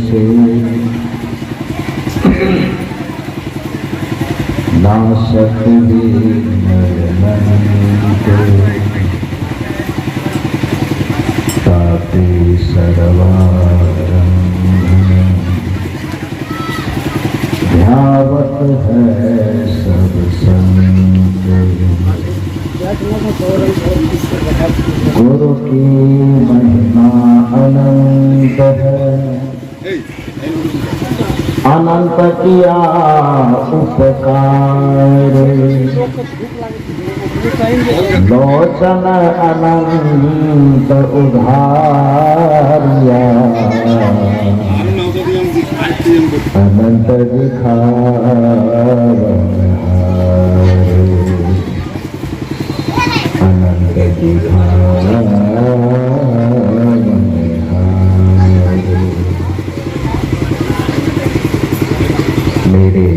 से नाशक ताते सर्वारंभ ध्यावत है सब संग गुरु की महिमा अनंत है अनंत किया उपकार लोचन अनंत उधारिया अनंत दिखावन अनंत दिखावन मेरे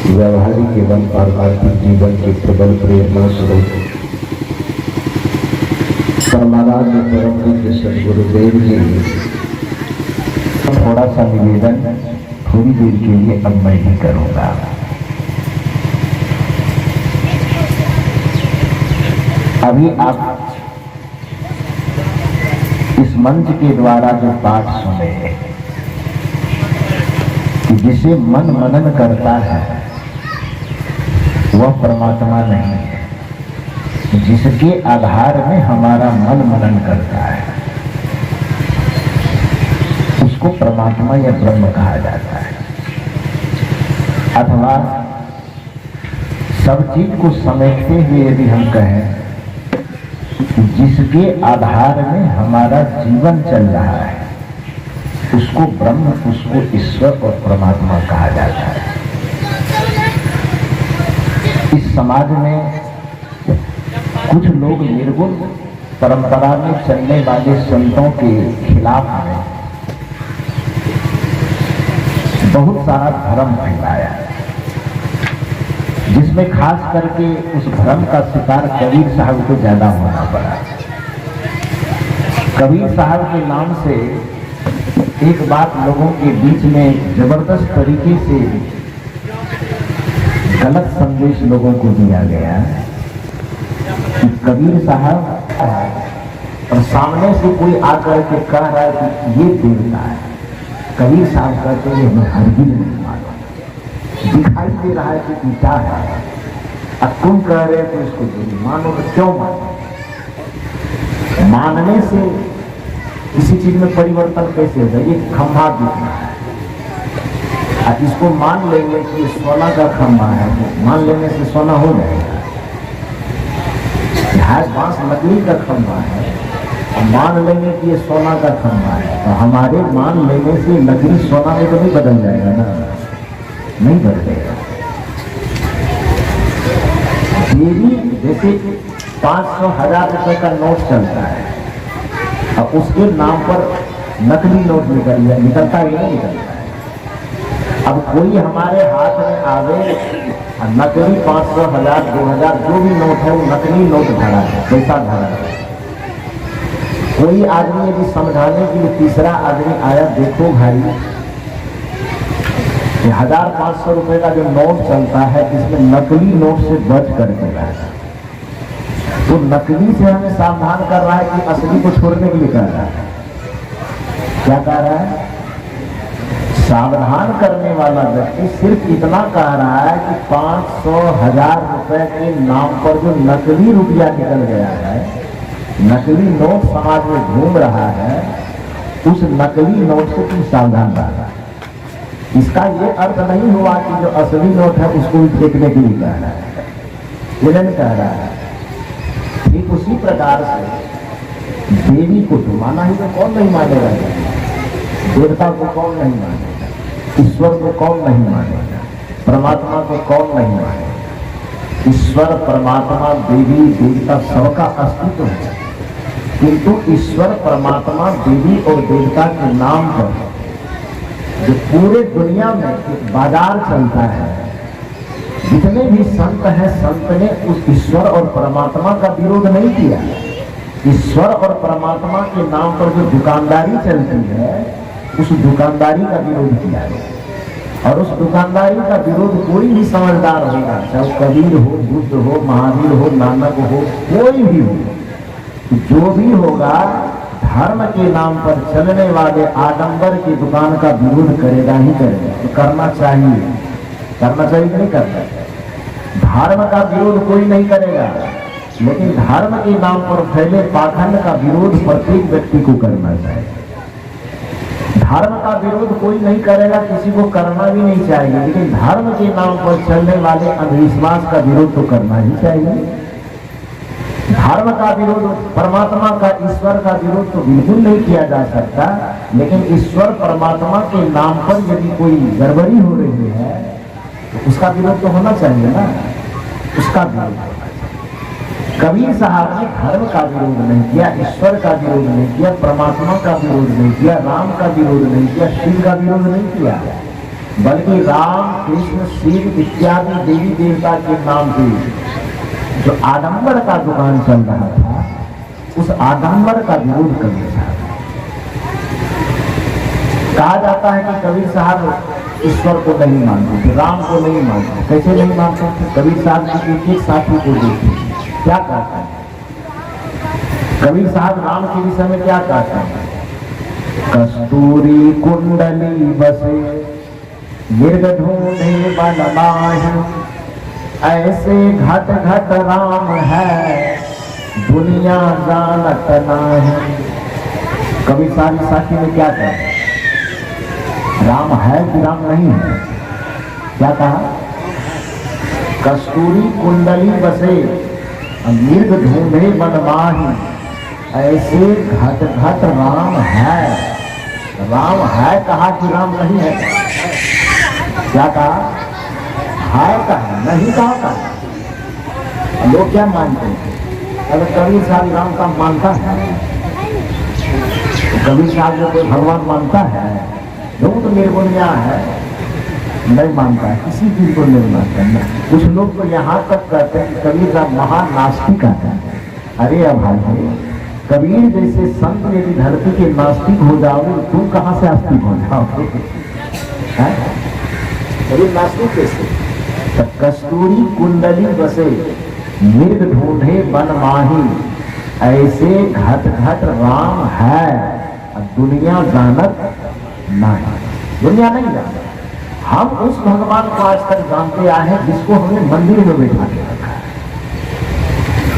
व्यवहारिक एवं पारमार्थिक जीवन के प्रबल प्रेरणा स्वरूप परमाराध्य परम पूज्य सद्गुरुदेव जी थोड़ा सा निवेदन थोड़ी देर के लिए अब मैं ही करूंगा। अभी आप इस मंच के द्वारा जो पाठ सुने कि जिसे मन मनन करता है वह परमात्मा नहीं है, जिसके आधार में हमारा मन मनन करता है उसको परमात्मा या ब्रह्म कहा जाता है। अथवा सब चीज को समेटते हुए यदि हम कहें जिसके आधार में हमारा जीवन चल रहा है उसको ब्रह्म, उसको ईश्वर और परमात्मा कहा जाता है। इस समाज में कुछ लोग निर्गुण परंपरा में चलने वाले संतों के खिलाफ में बहुत सारा भ्रम फैलाया, जिसमें खास करके उस भ्रम का शिकार कबीर साहब को ज्यादा होना पड़ा। कबीर साहब के नाम से एक बात लोगों के बीच में जबरदस्त तरीके से गलत संदेश लोगों को दिया गया कि कबीर साहब और सामने से कोई आकर के कह रहा है कि ये देवता है, कबीर साहब कहते हैं मैं हरगिज नहीं मानो, दिखाई दे रहा है कि ईटा है, अब तुम कह रहे हो तो इसको मानो तो क्यों मानो? मानने से किसी चीज में परिवर्तन कैसे होगा? ये खंभा दिख रहा है, अब इसको मान लेंगे कि ये सोना का खंभा है, मान लेने से सोना हो जाएगा। बांस लकड़ी का खंभा है और मान लेंगे कि ये सोना का खंभा है, तो हमारे मान लेने से लकड़ी सोना में तो नहीं बदल जाएगा ना, नहीं बदलेगा। देवी जैसे 500,000 रुपए का नोट चलता है और उसके नाम पर नकली नोट निकलता है या नहीं निकलता है? अब कोई हमारे हाथ में आवे और नकली 500, 1000, 2000 जो भी नोट है वो नकली नोट भरा है, पैसा भरा है। कोई आदमी यदि समझाने के लिए तीसरा आदमी आया, देखो भाई 1500 रुपए का जो नोट चलता है इसमें नकली नोट से बच करके रहा है, तो नकली से हमें सावधान कर रहा है कि असली को छोड़ने के लिए कह रहा है। क्या कह रहा है? सावधान करने वाला व्यक्ति सिर्फ इतना कह रहा है कि 500, 1000 रुपए के नाम पर जो नकली रुपया निकल गया है, नकली नोट समाज में घूम रहा है, उस नकली नोट से तुम सावधान रहना। इसका ये अर्थ नहीं हुआ कि जो असली नोट है उसको भी फेंकने के लिए कह रहा है, ये नहीं कह रहा है। ठीक उसी प्रकार से देवी को तो माना ही तो कौन नहीं मानेगा, देवता को कौन नहीं मानेगा, ईश्वर को कौन नहीं मानेगा, परमात्मा को कौन नहीं मानेगा। ईश्वर, परमात्मा, देवी, देवता सबका अस्तित्व है, किंतु ईश्वर, परमात्मा, देवी और देवता के नाम पर जो पूरे दुनिया में एक बाजार चलता है, जितने भी संत हैं, संत ने उस ईश्वर और परमात्मा का विरोध नहीं किया, ईश्वर और परमात्मा के नाम पर जो दुकानदारी चलती है, उस दुकानदारी का विरोध किया है। और उस दुकानदारी का विरोध कोई भी समझदार होगा, चाहे कबीर हो, बुद्ध हो, महावीर हो, नानक हो, कोई भी हो, जो भी होगा धर्म के नाम पर चलने वाले आडंबर की दुकान का विरोध करेगा ही करेगा। तो करना चाहिए कि नहीं करना। धर्म का विरोध कोई नहीं करेगा, लेकिन धर्म के नाम पर फैले पाखंड का विरोध प्रत्येक व्यक्ति को करना चाहिए। धर्म का विरोध कोई नहीं करेगा, किसी को करना भी नहीं चाहिए, लेकिन धर्म के नाम पर चलने वाले अंधविश्वास का विरोध तो करना ही चाहिए। धर्म का विरोध, परमात्मा का, ईश्वर का विरोध तो बिल्कुल नहीं किया जा सकता, लेकिन ईश्वर परमात्मा के नाम पर यदि कोई गड़बड़ी हो रही है तो उसका विरोध तो होना चाहिए ना, उसका विरोध। कबीर साहब ने धर्म का विरोध नहीं किया, ईश्वर का विरोध नहीं किया, परमात्मा का विरोध नहीं किया, राम का विरोध नहीं किया, शिव का विरोध नहीं किया, बल्कि राम, कृष्ण, शिव इत्यादि देवी देवता के नाम पे जो आडंबर का दुकान चल रहा था, उस आडंबर का विरोध कबीर साहब। कहा जाता है कि कबीर साहब ईश्वर को नहीं मानते थे, राम को नहीं मानते। कैसे नहीं मानते थे? कबीर साहब के एक साथी को देखते क्या कहते हैं। कबीर साहब राम के विषय में क्या कहते हैं? कस्तूरी कुंडली बसे मृग ढूंढे बन माही, ऐसे घट घट राम है दुनिया जानत नाही। कबीर साहब साथी में क्या कहते? राम है कि राम नहीं है? क्या कहा? कस्तूरी कुंडली बसे मृग ढूंढे बन माही, ऐसे घट घट राम है। राम है कहा कि राम नहीं है? क्या कहा? है कहा, नहीं कहा। लोग क्या मानते हैं? अगर कबीर साहब राम का मानता है, कबीर साहब जो कोई भगवान मानता है, जो तो निर्गुणिया है, नहीं मानता है, किसी चीज को नहीं मानता है। कुछ लोग तो यहाँ तक कहते हैं कि कबीर साहब महान नास्तिक है। अरे अब भाई, कबीर जैसे संत यदि धरती के नास्तिक हो जाओगे तो तुम कहाँ से आस्तिक हो जाओगे? कबीर नास्तिक कैसे? कस्तूरी कुंडली बसे मृग ढूंढे बन माही, ऐसे घट घट राम है दुनिया जानत नहीं। दुनिया नहीं जानती। हम उस भगवान को आज तक जानते आए हैं जिसको हमने मंदिर में बैठा के रखा है।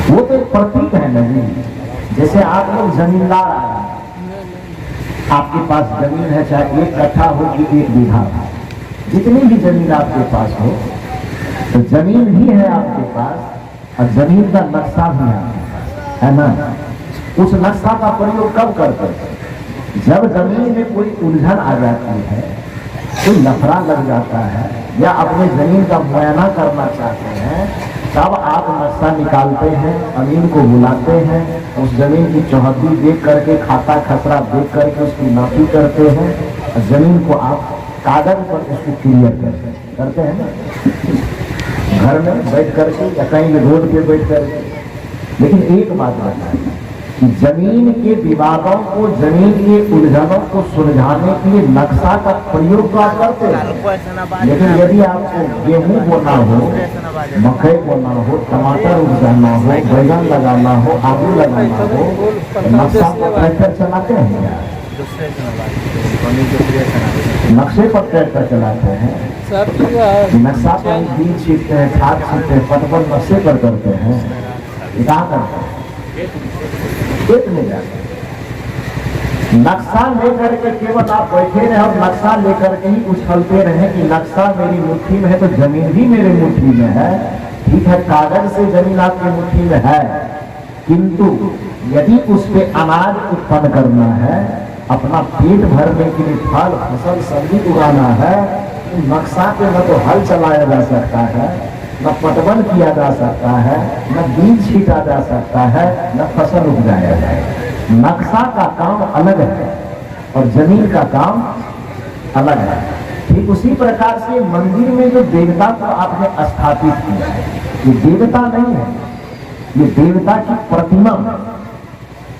वो तो एक प्रतीक है नहीं। जैसे आप लोग जमींदार आए, आपके पास जमीन है, चाहे 1 कट्ठा हो कि 1 बीघा, जितनी भी जमीन आपके पास हो, तो जमीन भी है आपके पास और जमीन का नक्शा भी है आपके पास, है ना? उस नक्शा का प्रयोग कब करते हैं? जब जमीन में कोई उलझन आ जाती है, कोई लफड़ा लग जाता है, या अपने जमीन का मुआयना करना चाहते हैं, तब आप नक्शा निकालते हैं, अमीन को बुलाते हैं, उस जमीन की चौहद्दी देख करके, खाता खसरा देख करके उसकी नापी करते हैं, और जमीन को आप कागज पर उसको क्लियर करते हैं ना, घर में बैठ करके या कहीं रोड पे बैठ करके। लेकिन एक बात बताइए कि जमीन के विवादों को, जमीन के उलझनों को सुलझाने के लिए नक्शा का प्रयोग तो आप करते हैं, लेकिन यदि आपको गेहूं बोना हो, मकई बोना हो, टमाटर उपजाना हो, बैगन लगाना हो, आलू लगाना हो, तो नक्शा पर ट्रैक्टर चलाते हैं क्या? नक्शे पर ट्रैक्टर चलाते हैं, नक्शा पर बीज छींटते हैं, खाद छींटते हैं, पटवन नक्शे पर करते हैं। क्या करते हैं? खेत में जाते नक्शा लेकर के केवल आप बैठे रहे और नक्शा लेकर के ही उछलते रहे कि नक्शा मेरी मुट्ठी में है तो जमीन भी मेरी मुट्ठी में है। ठीक है, कागज से जमीन आपकी मुट्ठी में है, किंतु यदि उस पे अनाज उत्पन्न करना है, अपना पेट भरने के लिए फल फसल सब्जी उगाना है, तो नक्शा पे न तो हल चलाया जा सकता है, न पटवन किया जा सकता है, न बीज छीटा जा सकता है, न फसल उपजाया जाएगा। नक्शा का काम अलग है और जमीन का काम अलग है। ठीक उसी प्रकार से मंदिर में जो देवता को आपने स्थापित किया है, ये देवता नहीं है, ये देवता की प्रतिमा।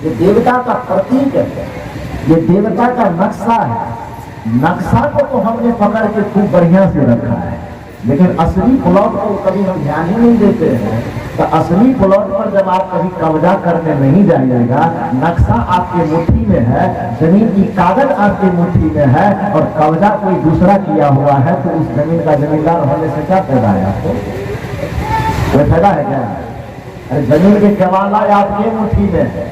ये देवता का प्रतीक है, ये देवता का नक्शा है। नक्शा को तो हमने पकड़ के खूब बढ़िया से रखा है, लेकिन असली प्लॉट को कभी हम ध्यान ही नहीं देते हैं। तो असली प्लॉट पर जब आप कभी कब्जा करने नहीं जाइएगा, नक्शा आपके मुट्ठी में है, जमीन की कागज आपके मुट्ठी में है और कब्जा कोई दूसरा किया हुआ है, तो उस जमीन का जमींदार होने से क्या फायदा है आपको? कोई फायदा है क्या? अरे जमीन के केवाला आपके मुट्ठी में है,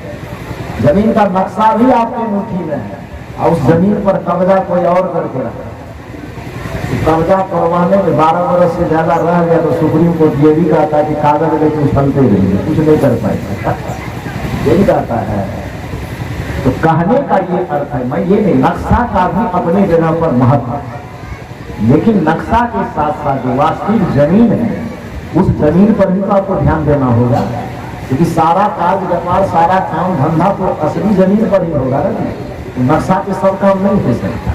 जमीन का नक्शा भी आपके मुट्ठी में है, और उस जमीन पर कब्जा कोई और करके रखा। कब्जा करवाने में 12 वर्ष से ज्यादा रह गया तो सुप्रीम कोर्ट ये भी कहता है कि कागज लेके उछलते रहेंगे, कुछ नहीं कर पाएगा, यही कहता है। तो कहने का ये अर्थ है, मैं ये नहीं, नक्शा का भी अपने जगह पर महत्व है, लेकिन नक्शा के साथ साथ जो वास्तविक जमीन है उस जमीन पर भी तो आपको ध्यान देना होगा, क्योंकि सारा काज व्यापार, सारा काम धंधा तो असली जमीन पर ही होगा ना, नक्शा के सब काम नहीं हो सकता।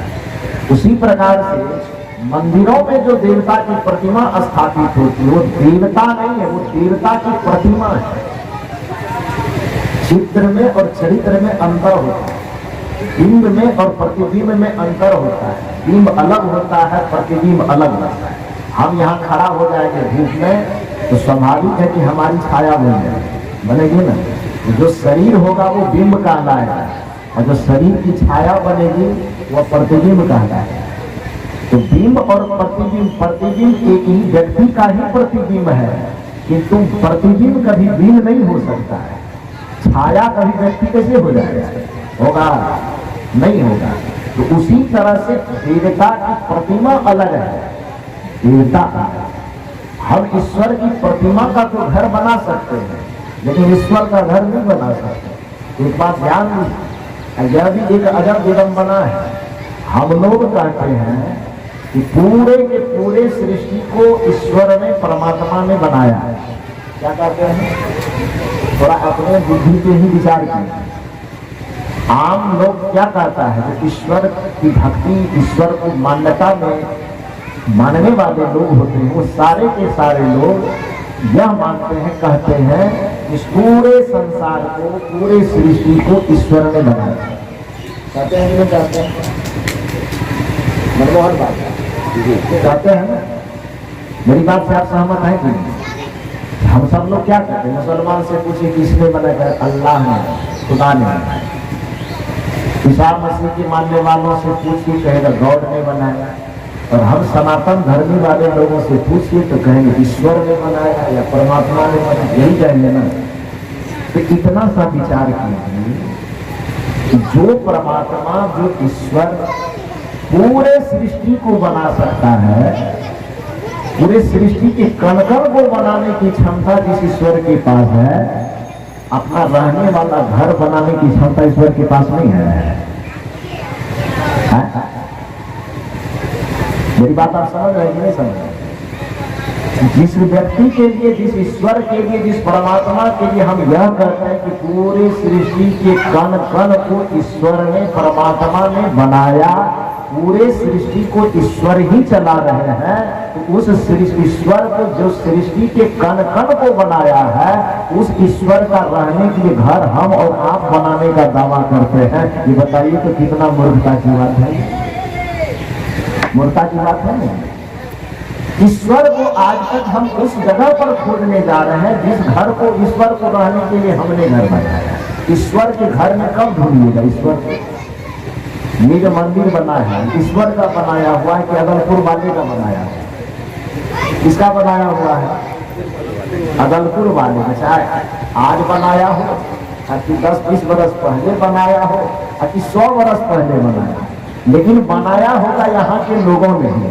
उसी प्रकार से मंदिरों में जो देवता की प्रतिमा स्थापित होती है वो देवता नहीं है, वो देवता की प्रतिमा है। चित्र में और चरित्र में अंतर होता है, बिंब में और प्रतिबिंब में अंतर होता है, बिंब अलग होता है, प्रतिबिंब अलग होता है। हम यहाँ खड़ा हो जाएंगे धूप में तो स्वाभाविक है कि हमारी छाया बनेगी ना, जो शरीर होगा वो बिंब कहलाएगा और जो शरीर की छाया बनेगी वह प्रतिबिंब कहलाएगा। तो बिंब और प्रतिबिंब, प्रतिबिंब एक ही व्यक्ति का ही प्रतिबिंब है, किंतु प्रतिबिंब कभी बिंब नहीं हो सकता है। छाया कभी व्यक्ति कैसे हो जाएगा? होगा नहीं होगा। तो उसी तरह से देवता की प्रतिमा अलग है। देवता, हम ईश्वर की प्रतिमा का तो घर बना सकते हैं, लेकिन ईश्वर का घर नहीं बना सकते। एक बात ध्यान दीजिए, यह भी एक अजब विडंबना है। हम लोग कहते हैं कि पूरे के पूरे सृष्टि को ईश्वर ने, परमात्मा ने बनाया है। क्या कहते हैं? थोड़ा अपने बुद्धि पे ही विचार कीजिए। आम लोग क्या कहता है, जो ईश्वर की भक्ति, ईश्वर को मान्यता में मानने वाले लोग होते हैं, वो सारे के सारे लोग यह मानते हैं, कहते हैं इस पूरे संसार को, पूरे सृष्टि को ईश्वर ने बनाया। कहते हैं कि कहते हैं मनमोहन बात कहते हैं ना, मेरी बात से आप सहमत हैं कि हम सब लोग क्या कहते हैं? मुसलमान से पूछिए किसने बनाया? अल्लाह ने, खुदा ने। ईसा मसीह के मानने वालों से पूछिए, कहेगा गॉड ने बनाया। और हम सनातन धर्मी वाले लोगों से पूछिए तो कहेंगे ईश्वर ने बनाया या परमात्मा ने बनाया, यही कहेंगे ना। तो इतना सा विचार कीजिए, जो परमात्मा, जो ईश्वर पूरे सृष्टि को बना सकता है, पूरे सृष्टि के कण-कण को बनाने की क्षमता जिस ईश्वर के पास है, अपना रहने वाला घर बनाने की क्षमता ईश्वर के पास नहीं है। मेरी बात आप समझ रहे हैं कि नहीं समझ रहे? जिस व्यक्ति के लिए, जिस ईश्वर के लिए, जिस परमात्मा के लिए हम यह कहते हैं कि पूरे सृष्टि के कण कण को ईश्वर ने, परमात्मा ने बनाया, पूरे सृष्टि को ईश्वर ही चला रहे हैं, तो उस ईश्वर को, जो सृष्टि के कण कण को बनाया है, उस ईश्वर का रहने के लिए घर हम और आप बनाने का दावा करते हैं। ये बताइए तो कितना मूर्खता की बात है? मूर्खता की बात है ना। ईश्वर को आज तक हम उस जगह पर खोजने जा रहे हैं जिस घर को, ईश्वर को रहने के लिए हमने घर बनाया। ईश्वर के घर में कब ढूंढिएगा ईश्वर को? ये जो मंदिर बना है ईश्वर का बनाया हुआ है कि अदलपुर वाले का बनाया है? किसका बनाया हुआ है? अदलपुर वाले का। चाहे आज बनाया हो, कि 10-20 वर्ष पहले बनाया हो, कि 100 वर्ष पहले बनाया, लेकिन बनाया होगा यहाँ के लोगों ने ही।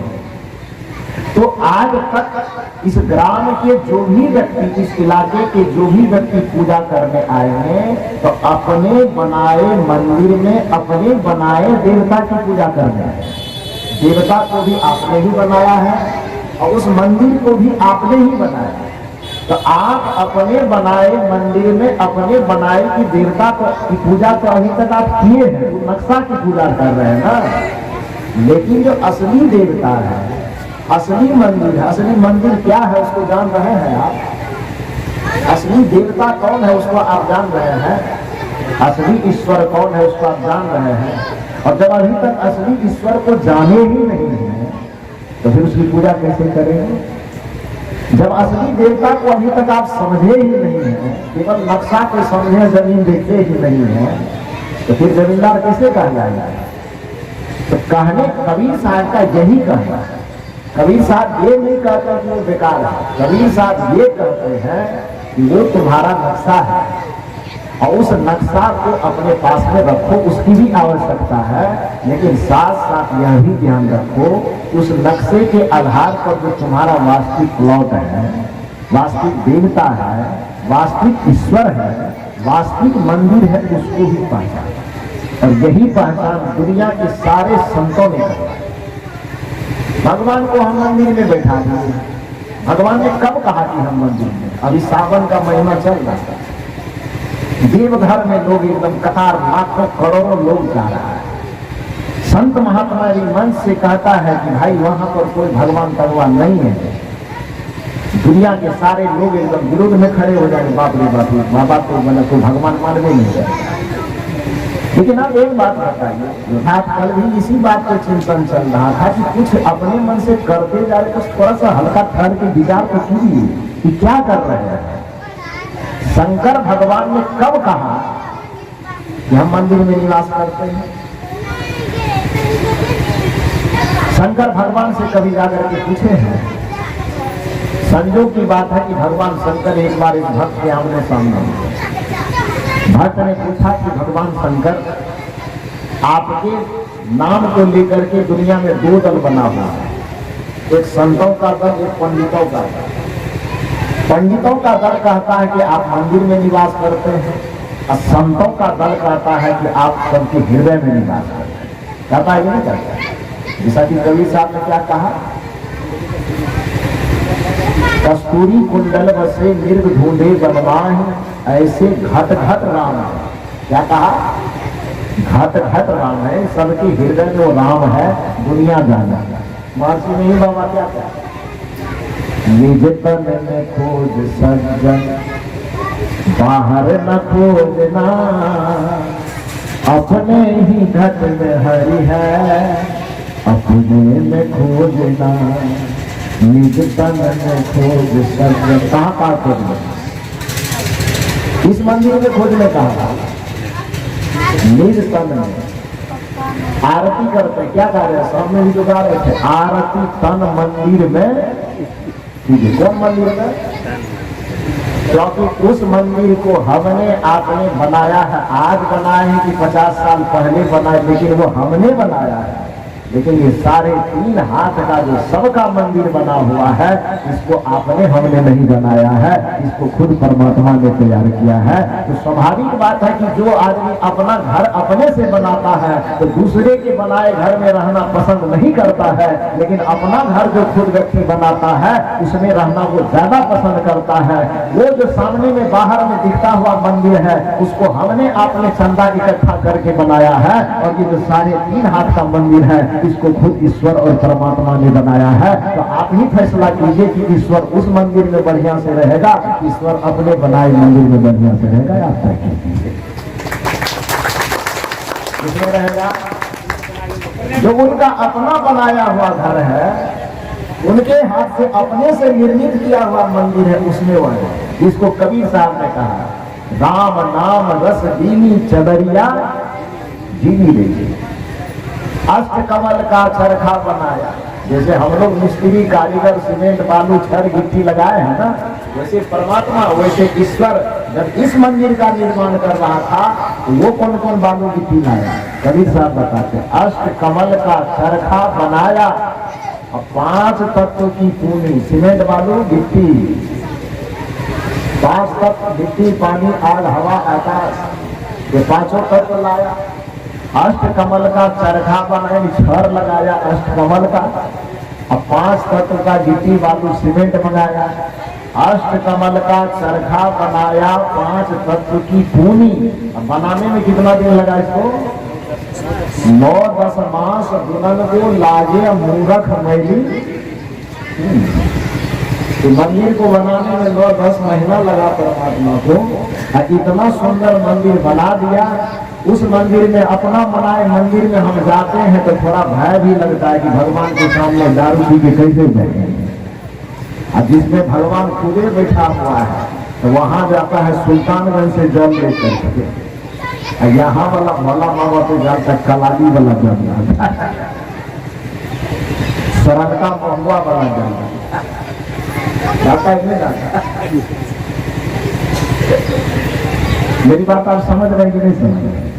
तो आज तक इस ग्राम के जो भी व्यक्ति, इस इलाके के जो भी व्यक्ति पूजा करने आए हैं, तो अपने बनाए मंदिर में अपने बनाए देवता की पूजा करने आए। देवता को भी आपने ही बनाया है और उस मंदिर को भी आपने ही बनाया है। तो आप अपने बनाए मंदिर में अपने बनाए की देवता की पूजा तो अभी तक आप किए हैं, तो नक्शा की पूजा कर रहे हैं ना। लेकिन जो असली देवता है, असली मंदिर है, असली मंदिर क्या है उसको जान रहे हैं आप? असली देवता कौन है उसको आप जान रहे हैं? असली ईश्वर कौन है उसको आप जान रहे हैं, और जब अभी तक असली ईश्वर को जाने ही नहीं है तो फिर उसकी पूजा कैसे करेंगे? जब असली देवता को अभी तक आप समझे ही नहीं है, केवल नक्शा को समझे, जमीन देखे ही नहीं है, तो फिर जमींदार कैसे कहा जाएगा? तो कहने कबीर साहब का यही कहना है। कबीर साहब ये नहीं कहते कि वो बेकार है, कबीर साहब ये कहते हैं कि वो तुम्हारा नक्शा है और उस नक्शा को अपने पास में रखो, उसकी भी आवश्यकता है, लेकिन साथ साथ यह भी ध्यान रखो उस नक्शे के आधार पर जो तुम्हारा वास्तविक प्लॉट है, वास्तविक देवता है, वास्तविक ईश्वर है, वास्तविक मंदिर है, उसको भी पहचान। और यही पहचान दुनिया के सारे संतों ने कहा। भगवान को हम मंदिर में बैठा दिए। भगवान ने कब कहा कि हम मंदिर में? अभी सावन का महीना चल रहा है, देवघर में लोग एकदम कतार, लाखों करोड़ों लोग जा रहा है। संत महात्मा जी मंच से कहता है कि भाई वहां पर कोई भगवान भगवान नहीं है। दुनिया के सारे लोग एकदम विरोध में खड़े हो जाएंगे, बाप रे बाप, बाबा तो मतलब कोई भगवान मानवे नहीं है। लेकिन आप एक बात बताइए, आप कल भी इसी बात पर चिंतन चल रहा था कि कुछ अपने मन से करते जा रहे, कुछ थोड़ा सा हल्का ठहर के विचार तो कीजिए कि क्या कर रहे हैं। शंकर भगवान ने कब कहा कि हम मंदिर में निवास करते हैं? शंकर भगवान से कभी जाकर के पूछे हैं? संजोग की बात है कि भगवान शंकर एक बार एक भक्त के आमने सामने, भक्त ने पूछा कि भगवान शंकर, आपके नाम को लेकर के दुनिया में दो दल बना हुआ है, एक संतों का दल, एक पंडितों का दल। पंडितों का दल कहता है कि आप मंदिर में निवास करते हैं, और संतों का दल कहता है कि आप सबके हृदय में निवास करते हैं। कहता है कि नहीं कहता? जैसा कि कबीर साहब ने क्या कहा, कस्तूरी कुंडल बसे मृग ढूंढे बनवाहि, ऐसे घट घट राम है। क्या कहा? घट घट राम है, सबके हृदय में वो राम है, दुनिया जाना। महर्षि नहीं बाबा क्या कहते? निज तन में खोज सज्जन, बाहर न खोजना, अपने ही घट में हरि है, अपने में खोजना। निज तन में खोज सज्जन, कहाँ का खोजना? इस मंदिर में खोजने कहा, निज तन में। आरती करते क्या गा रहे हैं? सामने भी जो गा रहे थे, आरती तन मंदिर में। कौन मंदिर में? क्योंकि उस मंदिर को हमने आपने बनाया है। आज बनाए हैं कि 50 साल पहले बनाए, लेकिन वो हमने बनाया है। लेकिन ये सारे 3 हाथ का जो सबका मंदिर बना हुआ है, इसको आपने हमने नहीं बनाया है, इसको खुद परमात्मा ने तैयार किया है। तो स्वाभाविक बात है कि जो आदमी अपना घर अपने से बनाता है तो दूसरे के बनाए घर में रहना पसंद नहीं करता है, लेकिन अपना घर जो खुद व्यक्ति बनाता है उसमें रहना वो ज्यादा पसंद करता है। वो जो सामने में बाहर में दिखता हुआ मंदिर है, उसको हमने आपने चंदा इकट्ठा करके बनाया है, और ये जो सारे 3 हाथ का मंदिर है इसको खुद ईश्वर और परमात्मा ने बनाया है। तो आप ही फैसला कीजिए कि ईश्वर उस मंदिर में बढ़िया से रहेगा, ईश्वर अपने बनाए मंदिर में बढ़िया से रहेगा। आप तय कीजिए किसमें रहेगा? जो उनका अपना बनाया हुआ घर है, उनके हाथ से अपने से निर्मित किया हुआ मंदिर है, उसमें वह है। इसको कबीर साहब ने कहा, राम नाम रस दीनी चदरिया जीनी देगी। अष्ट कमल का चरखा बनाया। जैसे हम लोग मिस्त्री कारीगर सीमेंट बालू छड़ गिट्टी लगाए हैं ना, वैसे परमात्मा, वैसे ईश्वर जब इस मंदिर का निर्माण कर रहा था तो वो कौन कौन बालू गिट्टी लाया? कबीर साहब बताते हैं, अष्ट कमल का चरखा बनाया, और 5 तत्व की पूनी, सीमेंट बालू गिट्टी, 5 तत्व, मिट्टी पानी आग हवा आकाश, ये 5 तत्व लाया। अष्ट कमल का चरखा बनाया, छड़ लगाया अष्ट कमल का, और 5 तत्व का गिट्टी बालू सीमेंट बनाया। अष्ट कमल का चरखा बनाया, 5 तत्व की पूनी। अब बनाने में कितना दिन लगा इसको? 9-10 मास दुल्हन को लागे मूरख मैली। तो मंदिर को बनाने में 9-10 महीना लगा परमात्मा को, इतना सुंदर मंदिर बना दिया। उस मंदिर में अपना बनाए मंदिर में हम जाते हैं तो थोड़ा भय भी लगता है कि भगवान के सामने दारू पी के कैसे बैठेंगे। अब जिसमें भगवान खुदे बैठा हुआ है तो वहां जाता है सुल्तानगंज से जल लेकर के, यहाँ वाला भोला बाबा तो जाता कलाली वाला जल सरकता महुआ वाला जल जाता है, नहीं जाता। मेरी बात आप समझ रहे कि नहीं समझ रहे?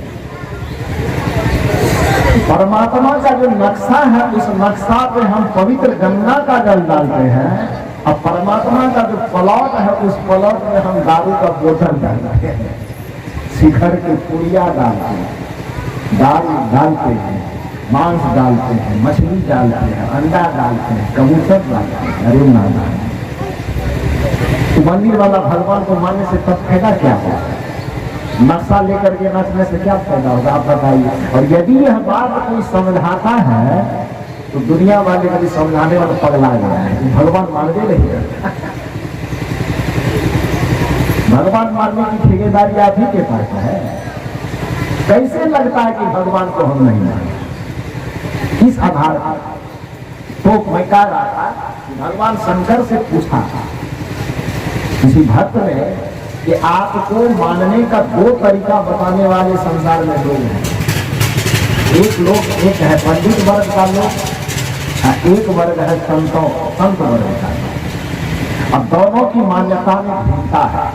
परमात्मा का जो नक्शा है उस नक्शा पे हम पवित्र गंगा का जल डालते हैं, अब परमात्मा का जो प्लॉट है उस प्लॉट में हम दारू का बोतल डालते हैं, शिखर के पुड़िया डालते हैं, दाल डालते हैं, मांस डालते हैं, मछली डालते हैं, अंडा डालते हैं, कबूतर डालते हैं। अरे नाना, तो मंदिर वाला भगवान को मानने से तब फायदा क्या होगा? नक्शा लेकर के नाचने से क्या फायदा होगा आप बताइए। और यदि यह बात कोई समझाता है तो दुनिया वाले कभी समझाने वाला पगला गया है, भगवान मानते नहीं। भगवान मानने की ठेकेदारी आप ही के पास है। कैसे लगता है कि भगवान को हम नहीं मानते? किस आधार पर? तो मैं कह रहा था कि भगवान शंकर से पूछा किसी भक्त ने कि आपको मानने का 2 तरीका बताने वाले संसार में लोग हैं। एक है पंडित वर्ग का लोग, एक वर्ग है संत वर्ग का। अब दोनों की मान्यता में भिन्नता है।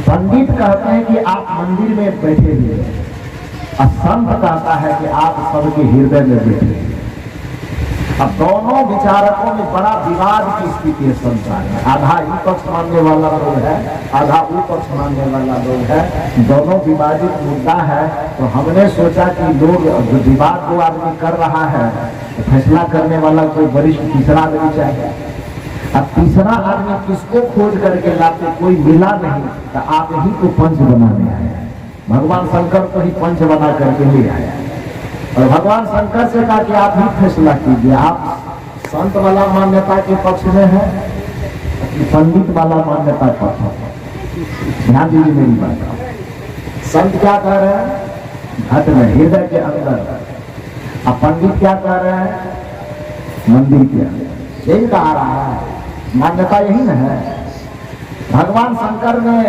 पंडित कहते हैं कि आप मंदिर में बैठे हुए, और संत कहता है कि आप सबके हृदय में बैठे हुए। अब दोनों विचारकों में बड़ा विवाद की स्थिति है संसार में। आधा ई पक्ष मानने वाला लोग है, आधा वो पक्ष मानने वाला लोग है। दोनों विवादित मुद्दा है। तो हमने सोचा कि लोग जो विवाद 2 आदमी कर रहा है तो फैसला करने वाला कोई वरिष्ठ तीसरा आदमी चाहिए। अब तीसरा आदमी किसको खोज करके लाते, कोई मिला नहीं, तो आप ही को पंच बनाने आए। भगवान शंकर को ही पंच बना करके ले आया। और भगवान शंकर से कहा कि आप ही फैसला कीजिए, आप संत वाला मान्यता के पक्ष में है कि पंडित वाला मान्यता पक्ष है। ध्यान दीजिए मेरी बात। संत क्या कह रहे हैं? घट में, हृदय के अंदर। अब पंडित क्या कह रहे हैं? मंदिर के अंदर। यही कहा रहा है, मान्यता यही न है। भगवान शंकर ने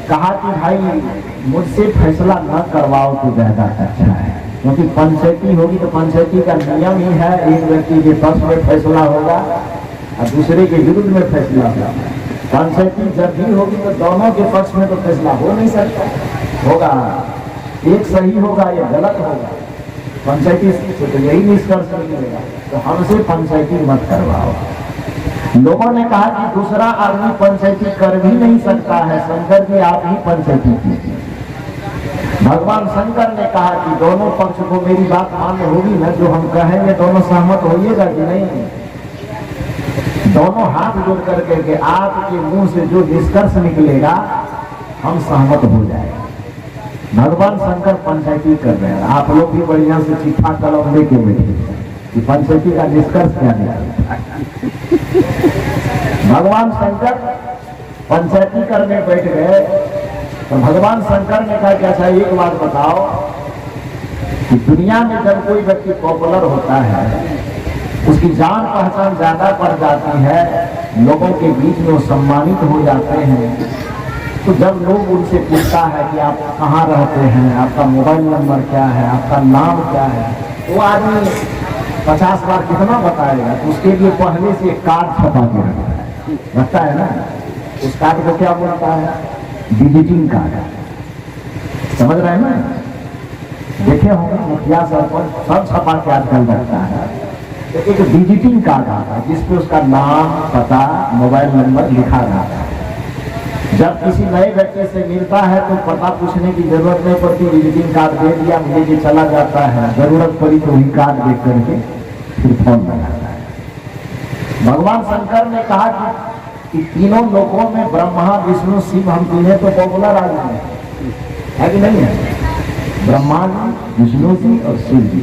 कहा कि भाई मुझसे फैसला न करवाओ तो ज्यादा अच्छा है, क्योंकि पंचायती होगी तो पंचायती का नियम ही है, एक व्यक्ति के पक्ष में फैसला होगा और दूसरे के विरुद्ध में फैसला होगा। पंचायती जब भी होगी तो दोनों के पक्ष में तो फैसला हो नहीं सकता, होगा एक सही होगा या गलत होगा। पंचायती से तो यही निष्कर्ष निकलेगा। तो हमसे पंचायती मत करवाओ। लोगों ने कहा कि दूसरा आदमी पंचायती कर भी नहीं सकता है, शंकर जी आप ही पंचायती कीजिए। भगवान शंकर ने कहा कि दोनों पक्ष को मेरी बात मान्य होगी ना, जो हम कहेंगे दोनों सहमत होइएगा कि नहीं? दोनों हाथ जोड़ करके कि आपके मुंह से जो निष्कर्ष निकलेगा हम सहमत हो जाएंगे। भगवान शंकर पंचायती कर रहे हैं, आप लोग भी बढ़िया से चिट्ठा कलम लेके बैठे कि पंचायती का निष्कर्ष क्या निकलता है। भगवान शंकर पंचायती करने बैठ गए तो भगवान शंकर ने कहा कि अच्छा एक बात बताओ कि दुनिया में जब कोई व्यक्ति पॉपुलर होता है, उसकी जान पहचान ज्यादा बढ़ जाती है, लोगों के बीच में वो सम्मानित हो जाते हैं, तो जब लोग उनसे पूछता है कि आप कहाँ रहते हैं, आपका मोबाइल नंबर क्या है, आपका नाम क्या है, वो आदमी 50 बार कितना बताएगा? तो उसके लिए पहले से एक कार्ड छपा के रखता है ना। उस कार्ड को क्या बोलता है? Visiting card. समझ रहे हैं ना? देखे होंगे मुखिया सरपंच सब छपा के आजकल रखता है। तो एक विजिटिंग कार्ड आता है जिसपे उसका नाम, पता, मोबाइल नंबर लिखा रहता है। जब किसी नए व्यक्ति से मिलता है तो पता पूछने की जरूरत नहीं पड़ती, विजिटिंग कार्ड दे दिया, मुझे चला जाता है। जरूरत पड़ी तो वही कार्ड देख करके फिर फोन लगाता है। भगवान शंकर ने कहा कि तीनों लोकों में ब्रह्मा, विष्णु, शिव, हम तीनों तो पॉपुलर आदमी है कि नहीं है? ब्रह्मा जी, विष्णु जी और शिव जी।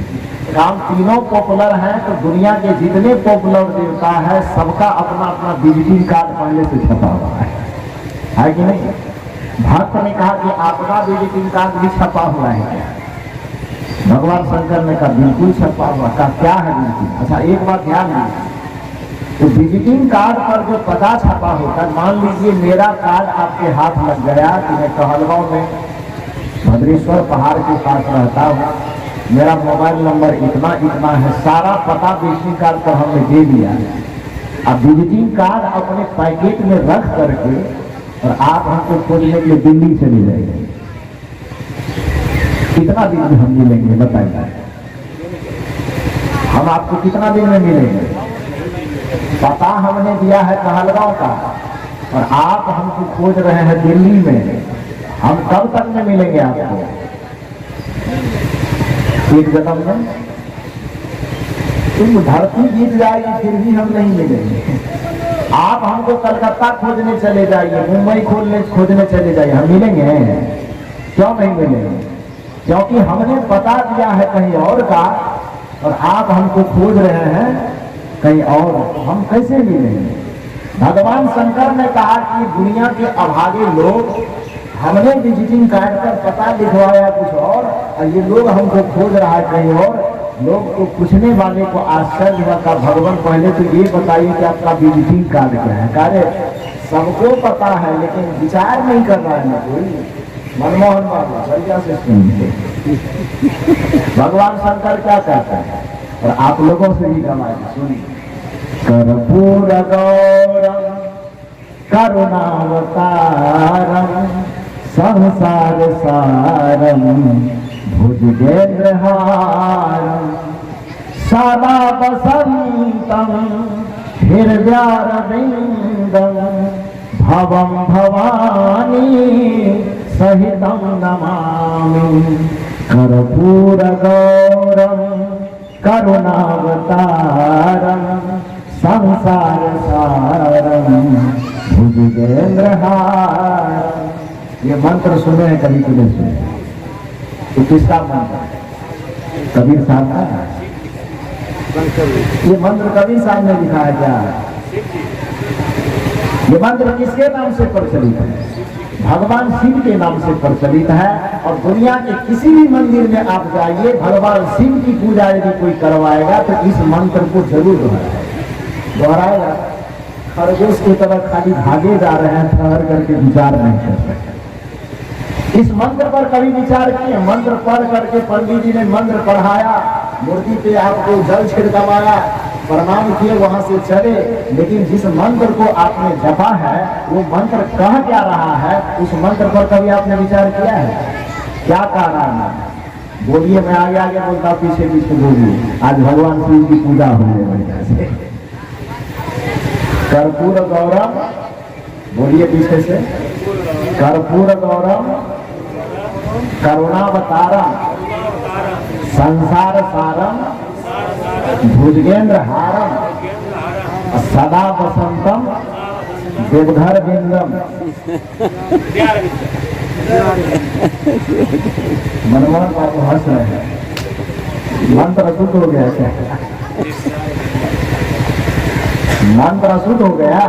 काम तीनों पॉपुलर हैं तो दुनिया के जितने पॉपुलर देवता है सबका अपना अपना विजिटिंग कार्ड पहले से छपा हुआ है कि नहीं? भक्त ने कहा कि आपका विजिटिंग कार्ड भी छपा हुआ है क्या? भगवान शंकर ने कहा बिल्कुल छपा हुआ। कहा क्या है बिल्कुल? अच्छा एक बात ध्यान दीजिए, तो विजिटिंग कार्ड पर जो पता छपा होता है, मान लीजिए मेरा कार्ड आपके हाथ लग गया कि मैं कहलगांव में भद्रेश्वर पहाड़ के पास रहता हूँ, मेरा मोबाइल नंबर इतना इतना है, सारा पता विजिटिंग कार्ड पर हमने दे दिया। अब विजिटिंग कार्ड अपने पैकेट में रख करके और आप हमको खोजने के लिए दिल्ली चले जाएंगे, कितना दिन में हम मिलेंगे बताइए? हम आपको कितना दिन में मिलेंगे? पता हमने दिया है कहलगांव का और आप हमको खोज रहे हैं दिल्ली में, हम कब तक में मिलेंगे आपको? एक जन्म में तुम धरती जीत जाएगी फिर भी हम नहीं मिलेंगे। आप हमको कलकत्ता खोजने चले जाइए, मुंबई खोजने चले जाइए, हम मिलेंगे? क्यों नहीं मिलेंगे? क्योंकि हमने पता दिया है कहीं और का और आप हमको खोज रहे हैं कहीं और, हम कैसे मिलेंगे? भगवान शंकर ने कहा कि दुनिया के अभागे लोग, हमने विजिटिंग कार्ड पर पता लिखवाया कुछ और ये लोग हमको खोज रहा है कहीं और। लोग को पूछने वाले को आश्चर्य हुआ, का भगवान पहले तो ये बताइए कि आपका विजिटिंग कार्ड क्या है? कार्य सबको पता है लेकिन विचार नहीं कर रहा है ना कोई। मनमोहन बाबू बढ़िया से सुनिए भगवान शंकर क्या कहते हैं और आप लोगों से भी गवाए सुनिए। कर्पूर गौरम करुणावतारम संसार सारम भुजगेन्द्रहारम सदा वसंतम हृदयारविंदम भवम भवानी सहितं नमामि। कर्पूर गौरम करुणावतारम संसार सारम भुजगेन्द्रहारम। ये मंत्र सुने हैं कभी तुमने सुने? तो किसका मंत्र? कबीर साहब का। ये मंत्र कबीर साहब ने लिखा है क्या? ये मंत्र किसके नाम से प्रचलित है? भगवान शिव के नाम से प्रचलित है। और दुनिया के किसी भी मंदिर में आप जाइए, भगवान शिव की पूजा यदि कोई करवाएगा तो इस मंत्र को जरूर दोहराएगा। खरगोश की तरह खाली भागे जा रहे हैं, ठहर करके विचार नहीं कर सकते। इस मंत्र पर कभी विचार किए? मंत्र पढ़ करके पंडित जी ने मंत्र पढ़ाया, मूर्ति पे आपको जल छिड़कवाया, प्रणाम किए, वहां से चले, लेकिन जिस मंत्र को आपने जपा है वो मंत्र कह क्या रहा है, उस मंत्र पर कभी आपने विचार किया है? क्या कह रहा है? बोलिए, मैं आगे आगे बोलता, पीछे पीछे बोलिए। आज भगवान शिव की पूजा हो रही है बढ़िया से। कर्पूर गौरम, बोलिए पीछे से। कर्पूर गौरम करुणावतारम संसार सारम भुजगेंद्र हारम सदा वसंतम देवघर बिंदम। मनमोहन बाबू हंस रहे हैं, मंत्र अशुद्ध हो गया क्या? मंत्र अशुद्ध हो गया?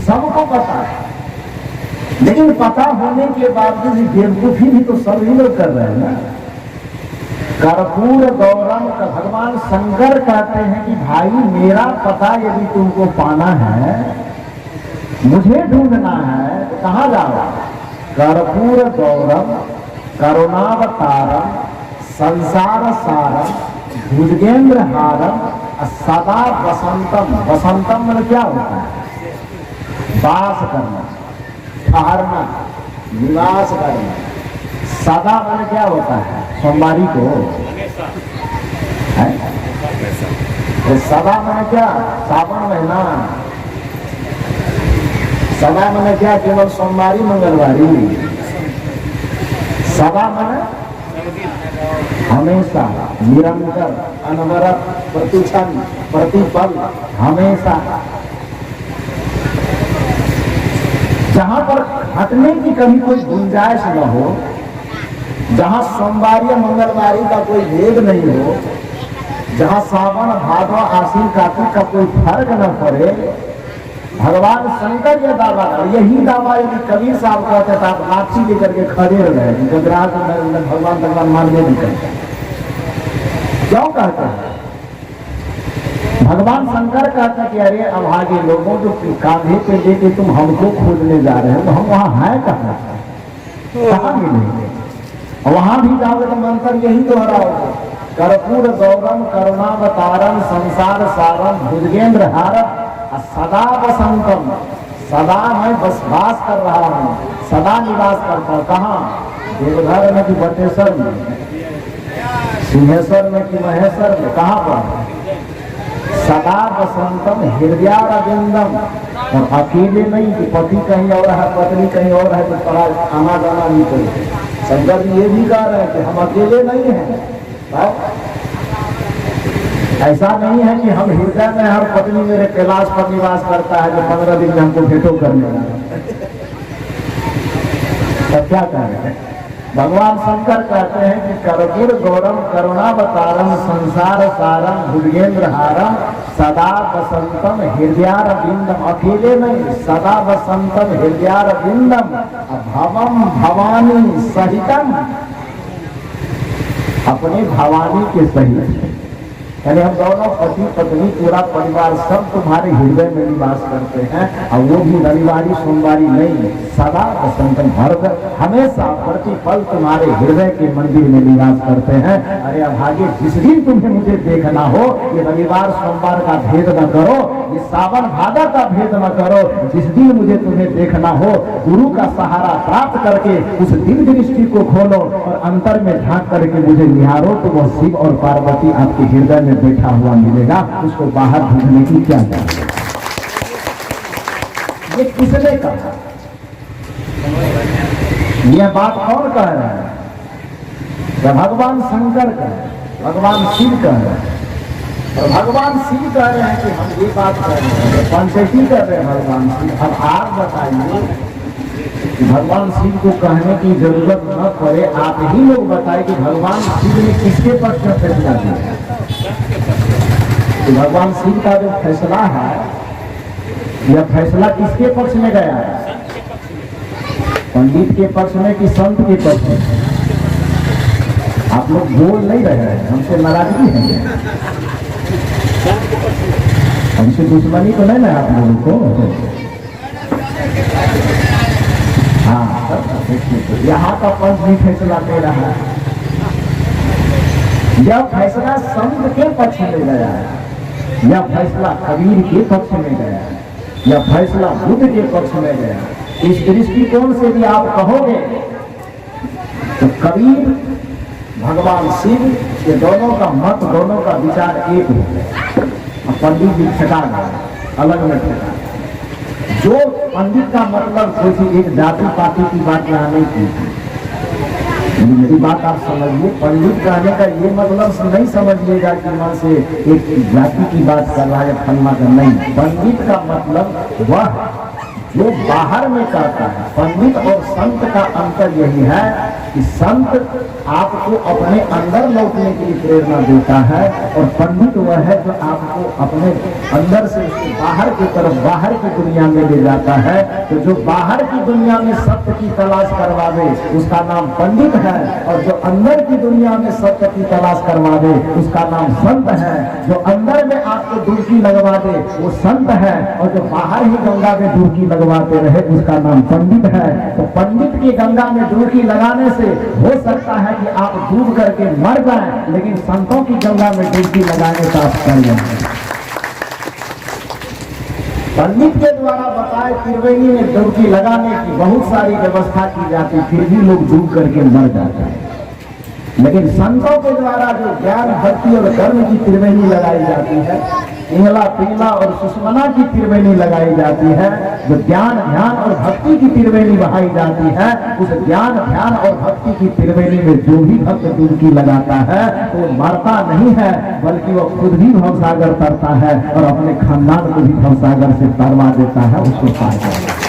सबको पता है, लेकिन पता होने के बावजूद बेवकूफी भी तो सभी लोग कर रहे हैं ना। कर्पूर गौरम का भगवान शंकर कहते हैं कि भाई मेरा पता यदि तुमको पाना है, मुझे ढूंढना है, तो कहाँ जाओ? कर्पूर गौरम करुणावतारम संसार सारम भुजगेंद्र हारम सदा वसंतम। वसंतम मतलब क्या होता है? वास करना, ठहरना, निवास करना। सदा मन क्या होता है? सोमवारी को है? तो सदा मन क्या? सावन महीना। सदा मन क्या? केवल सोमवारी मंगलवारी। सदा मन हमेशा, निरंतर, अनवरत, प्रतिक्षण, प्रतिपल, हमेशा। जहां पर हटने की कभी कोई गुंजाइश न हो, जहां सोमवारी मंगलवारी का कोई भेद नहीं हो, जहां सावन भादव आश्विन कार्तिक का कोई फर्क न पड़े, भगवान शंकर ये दावा कर, यही दावा यदि कबीर साहब कहते तो आप लाठी लेकर के खड़े रहे, भगवान भगवान मानने नहीं करते। क्यों कहते हैं? भगवान शंकर कहते कि अरे अभागे लोगों जो कांधे पे लेके तुम हमको खोजने जा रहे हो, तो हम वहां हैं कहाँ मिलेंगे? वहां भी जाओगे तो मंत्र यही दोहराओगे, कर्पूर गौरम करुणावतारम संसार सारम भुजगेंद्र हारम सदा वसंतम। सदा मैं बस वास कर रहा हूँ, सदा निवास करता हूँ। कहाँ? देवघर में कि बटेश्वर में, सिंहेश्वर में कि महेश्वर में, कहाँ पर? सदा वसंतम हृदयारविंदम। और अकेले नहीं कि पति कहीं और है पत्नी कहीं और है तो थोड़ा आना जाना नहीं करे। शंकर जी ये भी कह रहे हैं कि हम अकेले नहीं हैं। ऐसा नहीं है कि हम हृदय में हर पत्नी मेरे कैलाश पर निवास करता है जो 15 दिन में हमको भेंटो करने लगा। तो क्या कह रहे हैं? भगवान शंकर कहते हैं कि कर्पूर गौरम करुणावतारम संसार सारम भुजगेंद्र हारम सदा वसंतम हृदयारविंदम। अकेले नहीं, सदा वसंतम हृदयारविंदम भवम भवानी सहितम। अपने भवानी के सहित, यानी हम दोनों पति पत्नी पूरा परिवार सब तुम्हारे हृदय में निवास करते हैं। और वो भी रविवारी सोमवारी नहीं, सदा वसंतम हमेशा प्रतिपल तुम्हारे हृदय के मंदिर में निवास करते हैं। अरे अभागे जिस दिन तुम्हें मुझे देखना हो, ये रविवार सोमवार का भेद न करो, ये सावन भादव का भेद न करो। जिस दिन मुझे तुम्हें देखना हो, गुरु का सहारा प्राप्त करके उस दिव्य दृष्टि को खोलो और अंतर में झांक करके मुझे निहारो, तो वह शिव और पार्वती आपके हृदय में बैठा हुआ मिलेगा। उसको बाहर ढूंढने की क्या जरूरत? ये किसने कहा? यह बात कौन कह रहा है? तो भगवान शंकर कह रहे हैं, भगवान शिव कह रहे हैं। और भगवान शिव कह रहे हैं कि हम ये बात कर रहे हैं, पंचायती कर रहे हैं भगवान शिव। अब आप बताइए कि भगवान शिव को कहने की जरूरत न पड़े, आप ही लोग बताए कि भगवान शिव ने किसके पक्ष में फैसला दिया? तो भगवान शिव का जो फैसला है, यह फैसला किसके पक्ष में गया है? पंडित के पक्ष में कि संत के पक्ष में? आप लोग बोल नहीं रहे हैं, हमसे नाराजगी है, हमसे दुश्मनी तो नहीं ना आप लोगों को? हाँ, यहाँ का पंच भी फैसला दे रहा है। यह फैसला संत के पक्ष में गया है, यह फैसला कबीर के पक्ष में गया है, यह फैसला बुद्ध के पक्ष में गया। इस दृष्टिकोण से भी आप कहोगे तो कबीर भगवान शिव ये दोनों का मत, दोनों का विचार एक हो गया। पंडित जी ठेका गया, अलग में ठेका। जो पंडित का मतलब कोई एक जाति पाति की बात यहाँ नहीं की। मेरी बात आप समझिए, पंडित कहने का ये मतलब नहीं समझिएगा कि मन से एक जाति की बात कर रहा है फलना का, नहीं। पंडित का मतलब वह जो बाहर में करता है। पंडित और संत का अंतर यही है कि संत आपको अपने अंदर लौटने के लिए प्रेरणा देता है और पंडित वह है जो आपको अपने अंदर से बाहर की तरफ, बाहर की दुनिया में ले जाता है। तो जो बाहर की दुनिया में सत्य की तलाश करवावे उसका नाम पंडित है, और जो अंदर की दुनिया में सत्य की तलाश करवावे उसका नाम संत है। जो अंदर में आपको डुबकी लगवा दे वो संत है, और जो बाहर ही गंगा में डुबकी लगवाते रहे उसका नाम पंडित है। तो पंडित की गंगा में डुबकी लगाने से हो सकता है कि आप डूब करके मर जाएं, लेकिन संतों की गंगा में डुबकी लगाने का आप कर जाएंगे। पंडित के द्वारा बताए त्रिवेणी में डुबकी लगाने की बहुत सारी व्यवस्था की जाती, फिर भी लोग डूब करके मर जाते हैं। लेकिन संतों के द्वारा जो ज्ञान भक्ति और कर्म की त्रिवेणी लगाई जाती है, इंगला पिंगला और सुषमना की त्रिवेणी लगाई जाती है, जो ज्ञान ध्यान और भक्ति की त्रिवेणी बहाई जाती है, उस ज्ञान ध्यान और भक्ति की त्रिवेणी में जो भी भक्त डुबकी लगाता है तो वो मरता नहीं है, बल्कि वो खुद भी भवसागर तरता है और अपने खानदान को भी भवसागर से तरवा देता है, उसको पार करता है।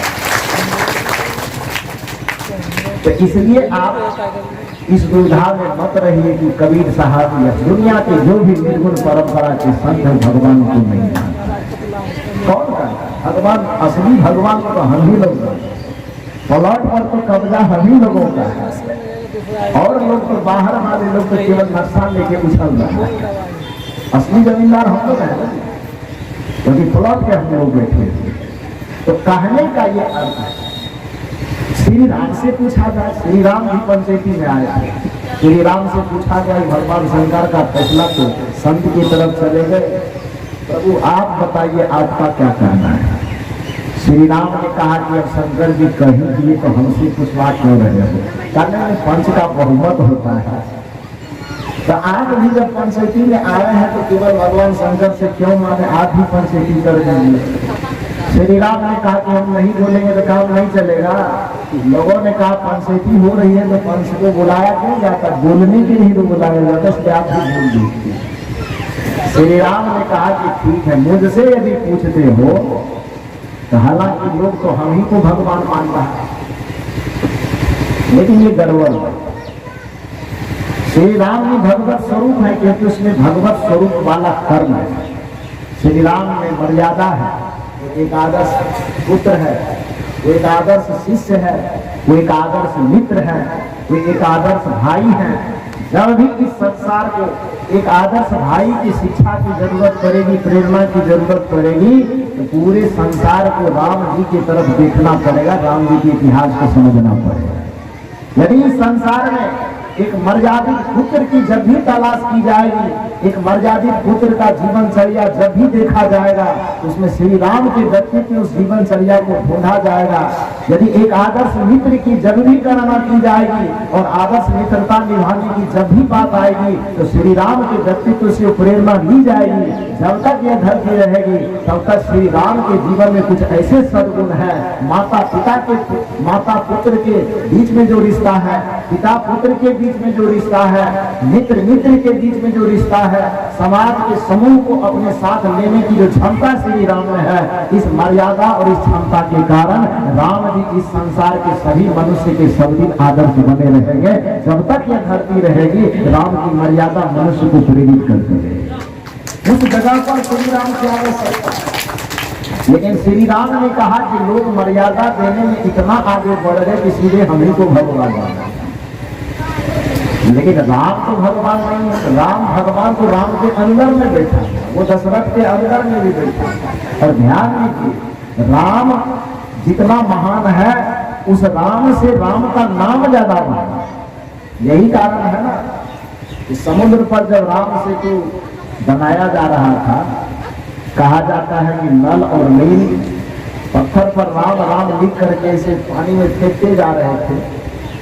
तो इसलिए आप इस दुविधा में मत रहिए कि कबीर साहब या दुनिया के जो भी निर्गुण परंपरा के संत हैं भगवान को नहीं जानते। कौन जानता? भगवान, असली भगवान को तो हम ही लोग जानते। प्लॉट पर तो कब्जा हम ही लोगों का है, और लोग तो बाहर वाले लोग तो केवल नक्शा लेके उछल रहे हैं। असली जमींदार हम लोग हैं, क्योंकि प्लॉट पे हम लोग बैठे थे। तो कहने का ये अर्थ है, श्री राम से पूछा जाए, श्री राम भी पंचायती में आए थे। श्री राम से पूछा गया भगवान शंकर का फैसला तो संत की तरफ चले गए। प्रभु आप बताइए आपका क्या कहना है? श्री राम ने कहा कि अब शंकर जी कहीं दिए तो हमसे पूछवा क्यों रहे हो? कहने में पंच का बहुमत होता है। तो आप भी जब पंचायती में आए हैं तो केवल भगवान शंकर से क्यों माने, आप भी पंचायती कर देंगे। श्री राम ने कहा कि हम नहीं बोलेंगे तो काम नहीं चलेगा। लोगों ने कहा पंचायती हो रही है तो पंच को बुलाया क्यों जाता, बोलने के लिए तो बुलाया जाता, इसलिए आप भी बोल दीजिए। श्री राम ने कहा कि ठीक है, मुझसे यदि पूछते हो तो हालांकि लोग तो हम ही को भगवान मानता है, लेकिन ये गड़बड़ है। श्री राम भी भगवत स्वरूप है क्योंकि उसमें भगवत स्वरूप वाला कर्म है। श्री राम में मर्यादा है, वो एक आदर्श पुत्र है, वो एक आदर्श शिष्य है, वो एक आदर्श मित्र है, वो एक आदर्श भाई है। जब भी इस संसार को एक आदर्श भाई की शिक्षा की जरूरत पड़ेगी, प्रेरणा की जरूरत पड़ेगी, तो पूरे संसार को राम जी की तरफ देखना पड़ेगा, राम जी के इतिहास को समझना पड़ेगा। यदि इस संसार में एक मर्यादित पुत्र की जब भी तलाश की जाएगी, एक मर्यादित पुत्र का जीवनचर्या जब भी देखा जाएगा, तो उसमें श्री राम के व्यक्तित्व की उस जीवनचर्या को ढूंढा जाएगा। यदि एक आदर्श मित्र की जरूरी गणना की जाएगी और आदर्श मित्रता निभाने की जब भी बात आएगी, तो श्री राम के व्यक्तित्व से प्रेरणा ली जाएगी। जब तक यह धरती रहेगी तब तक श्री राम के जीवन में कुछ ऐसे सद्गुण है, माता पुत्र के बीच में जो रिश्ता है, पिता पुत्र के बीच में जो रिश्ता है, मित्र मित्र के बीच में जो रिश्ता है, समाज के समूह को अपने साथ लेने की जो क्षमता श्री राम में है, इस मर्यादा और इस क्षमता के कारण राम जी इस संसार के सभी मनुष्य के सब दिन आदर्श बने रहेंगे। जब तक यह धरती रहेगी, राम की मर्यादा मनुष्य को प्रेरित करती रहेगी। उस जगह पर श्री राम की आवश्यकता है। लेकिन श्री राम ने कहा कि लोग मर्यादा देने में इतना आगे बढ़ गए कि सीधे हम ही को भगवान माना। लेकिन राम तो भगवान नहीं है, राम भगवान तो राम के अंदर में बैठा है, वो दशरथ के अंदर में भी बैठा है। और ध्यान दीजिए, राम जितना महान है, उस राम से राम का नाम ज्यादा महान है। यही कारण है ना कि समुद्र पर जब राम सेतु बनाया जा रहा था, कहा जाता है कि नल और नील पत्थर पर राम राम लिख करके इसे पानी में फेंकते जा रहे थे,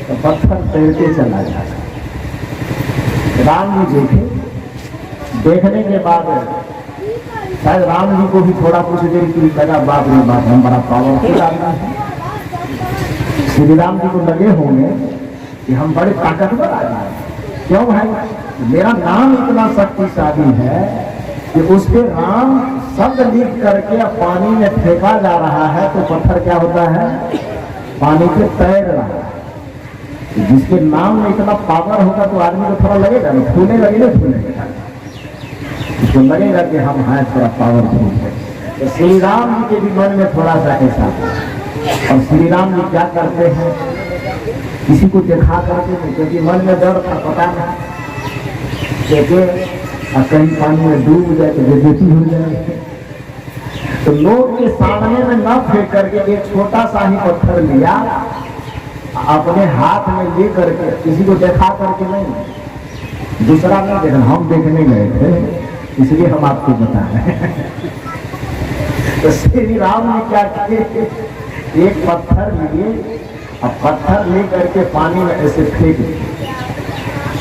तो पत्थर तैरते चला जाता। राम जी देखे, देखने के बाद शायद राम जी को भी थोड़ा कुछ देर की लगा, बाप रे बाप हम बड़ा पावरफुल आदमी है। श्री राम जी को लगे होंगे कि हम बड़े ताकतवर आदमी हैं। क्यों भाई? मेरा नाम इतना शक्तिशाली है कि उस पे राम शब्द लिख करके पानी में फेंका जा रहा है, तो पत्थर क्या होता है? पानी पे तैर रहा है। जिसके नाम में इतना पावर होगा तो आदमी को थोड़ा लगेगा ना, फूलने लगेगा, फूलेगा, उसको लगेगा कि हम हैं थोड़ा पावरफुल है। तो श्री राम जी के भी मन में थोड़ा सा ऐसा है। और श्री राम जी क्या करते हैं, किसी को दिखा करके नहीं, क्योंकि मन में डर था, पता नहीं कहीं पानी में डूब जाए तो बेइज्जती हो जाए। तो लोग के सामने में न फेंक करके एक छोटा सा ही पत्थर लिया, अपने हाथ में ले करके, किसी को देखा करके नहीं, दूसरा नहीं देखा, हम देखने गए थे इसलिए हम आपको बता रहे हैं। तो श्री राम ने क्या किए, एक पत्थर लिए, अब पत्थर ले करके पानी में ऐसे फेंक दिए।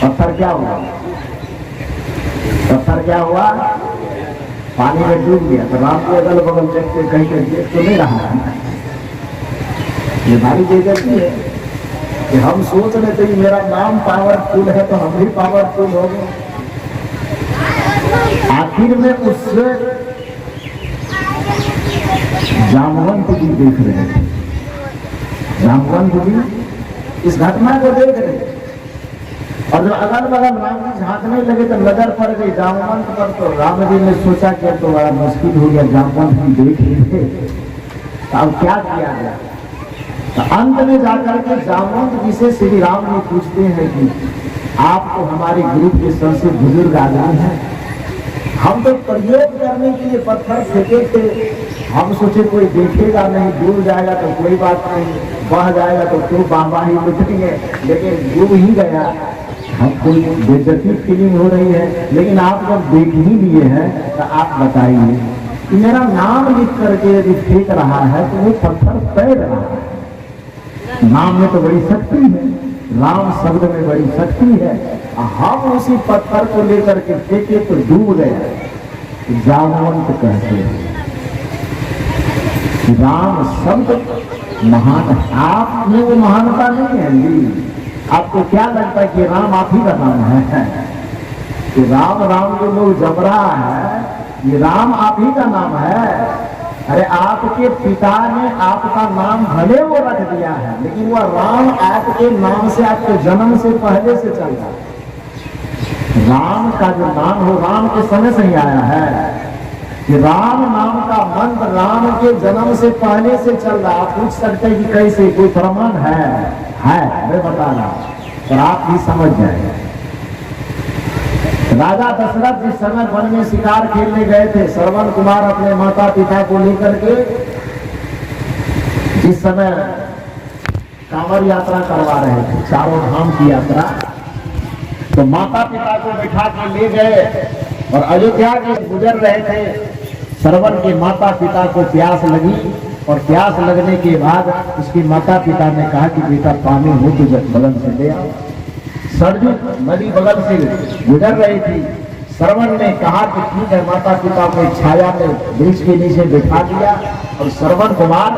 पत्थर क्या हुआ? पत्थर क्या हुआ? पानी में डूब गया। तो राम के अगल बगल देखते, कहीं कहीं देख तो नहीं रहा है। ये भारी बेइज्जती है कि हम सोच रहे थे कि मेरा नाम पावरफुल है तो हम भी पावरफुल हो गए। आखिर में उससे जामवंत जी देख रहे थे। जामवंत जी इस घटना को देख रहे, और जब अगल बगल राम जी झांकने लगे तो नजर पड़ गई जामवंत पर। तो राम जी ने सोचा कि तो बड़ा मुश्किल हो गया, जामवंत भी देख लिए, अब क्या किया जाए। तो अंत में जाकर के जामवंत जी से श्री राम जी पूछते हैं कि आप तो हमारे ग्रुप के सबसे बुजुर्ग आदमी हैं, हम तो प्रयोग करने के लिए पत्थर फेंके थे, हम सोचे कोई देखेगा नहीं, डूब जाएगा तो कोई बात नहीं, बह जाएगा तो बाबा ही लुटेंगे, लेकिन डूब ही गया, हमको बेइज्जती फीलिंग हो रही है। लेकिन आप जब देख ही लिए हैं तो आप बताइए कि मेरा नाम लिख करके यदि फेंक रहा है तो वो पत्थर तैर रहा है। नाम में तो बड़ी शक्ति है, राम शब्द में बड़ी शक्ति है, हम उसी पत्थर को लेकर के फेंके तो डूब गया। जामवंत कहते हैं राम शब्द महान है, आप में वो महानता नहीं है जी। आपको क्या लगता है कि राम आप ही का नाम है? कि राम राम जो लोग जम रहा है, ये राम आप ही का नाम है। अरे आपके पिता ने आपका नाम भले वो रख दिया है, लेकिन वह राम आपके नाम से आपके जन्म से पहले से चल रहा है। राम का जो नाम हो राम के समय से ही आया है कि राम नाम का मंत्र राम के जन्म से पहले से चल रहा। आप पूछ सकते हैं कि कैसे, कोई प्रमाण है मैं बता रहा हूं, और आप भी समझ जाएंगे। राजा दशरथ जिस समय वन में शिकार खेलने गए थे, श्रवण कुमार अपने माता पिता को लेकर के जिस समय कांवर यात्रा करवा रहे थे, चारों धाम की यात्रा, तो माता पिता को बिठा के ले गए और अयोध्या के गुजर रहे थे। श्रवण के माता पिता को प्यास लगी, और प्यास लगने के बाद उसके माता पिता ने कहा कि बेटा पानी हो तो बगल से ले आओ। सरजू नदी बगल से गुजर रही थी। श्रवण ने कहा कि ठीक है, माता पिता को छाया में वृक्ष के नीचे बिठा दिया, और श्रवण कुमार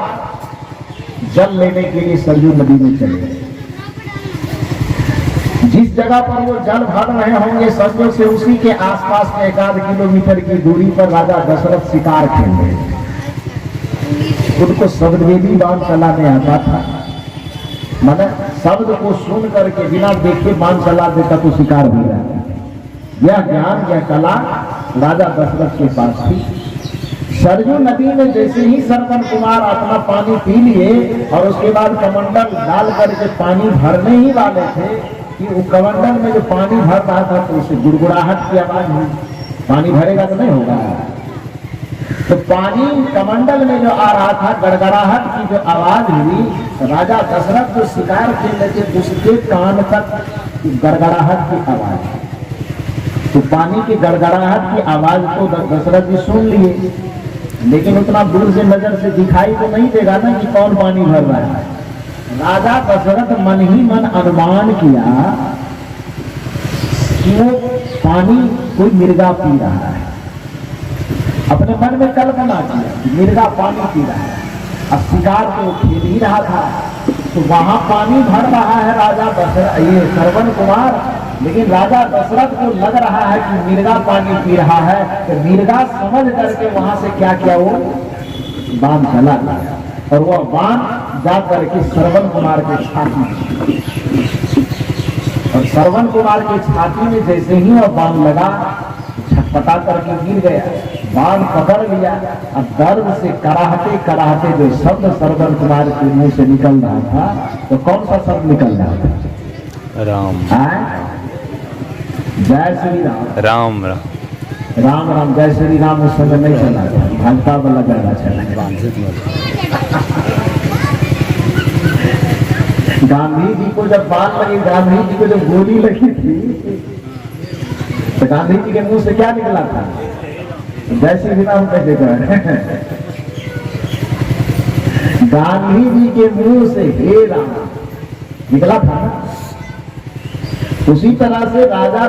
जल लेने के लिए सरजू नदी में चले गए। जिस जगह पर वो जल भर रहे होंगे सरजू से, उसी के आसपास में 1 किलोमीटर की दूरी पर राजा दशरथ शिकार खेल रहे थे। उनको शब्दवेदी बाण चलाने आता था, मतलब शब्द को सुन करके बिना देखे बाण चला देता तो शिकार हो जाता। यह ज्ञान, यह कला राजा दशरथ के पास थी। सरजू नदी में जैसे ही श्रवण कुमार अपना पानी पी लिए और उसके बाद कमंडल डाल करके पानी भरने ही वाले थे कि वो कमंडल में जो पानी भर रहा था तो उसे गुड़गुड़ाहट की आवाज हुई। पानी भरेगा तो नहीं होगा, तो पानी कमंडल में जो आ रहा था, गड़गड़ाहट की जो आवाज हुई, राजा दशरथ जो शिकार खेल रहे थे उसके कान तक गड़गड़ाहट की आवाज। तो पानी की गड़गड़ाहट की आवाज को दशरथ जी सुन लिए, लेकिन उतना दूर से नजर से दिखाई तो नहीं देगा ना कि कौन पानी भर रहा है। राजा दशरथ मन ही मन अनुमान किया कि वो पानी कोई मिर्गा पी रहा है। अपने मन में कल्पना किया कि मिर्गा पानी पी रहा है। अब शिकार तो खेल ही रहा था, तो वहां पानी भर रहा है राजा दशरथ, ये श्रवण कुमार, लेकिन राजा दशरथ को लग रहा है कि मिर्गा पानी पी रहा है। तो मिर्गा समझ करके वहां से क्या किया, वो बाण चला गया, और वह बाण जा करके श्रवण कुमार के छाती, और श्रवण कुमार के छाती में जैसे ही वह बाण लगा, छटपटा करके गिर गया। बाण पकड़ लिया। अब दर्द से कराहते कराहते जो शब्द श्रवण कुमार के मुंह से निकल रहा था, तो कौन सा शब्द निकल रहा था? राम। जय श्री राम। राम राम राम राम। जय श्री राम उस समय नहीं चला था, भाजपा वाला गाना चला। गांधी जी को जब बात लगी, गांधी जी को जब गोली लगी थी, तो गांधी जी के मुंह से क्या निकला था? जय श्री राम कैसे कह गांधी जी के मुंह से हे राम निकला था ना। उसी तरह से राजा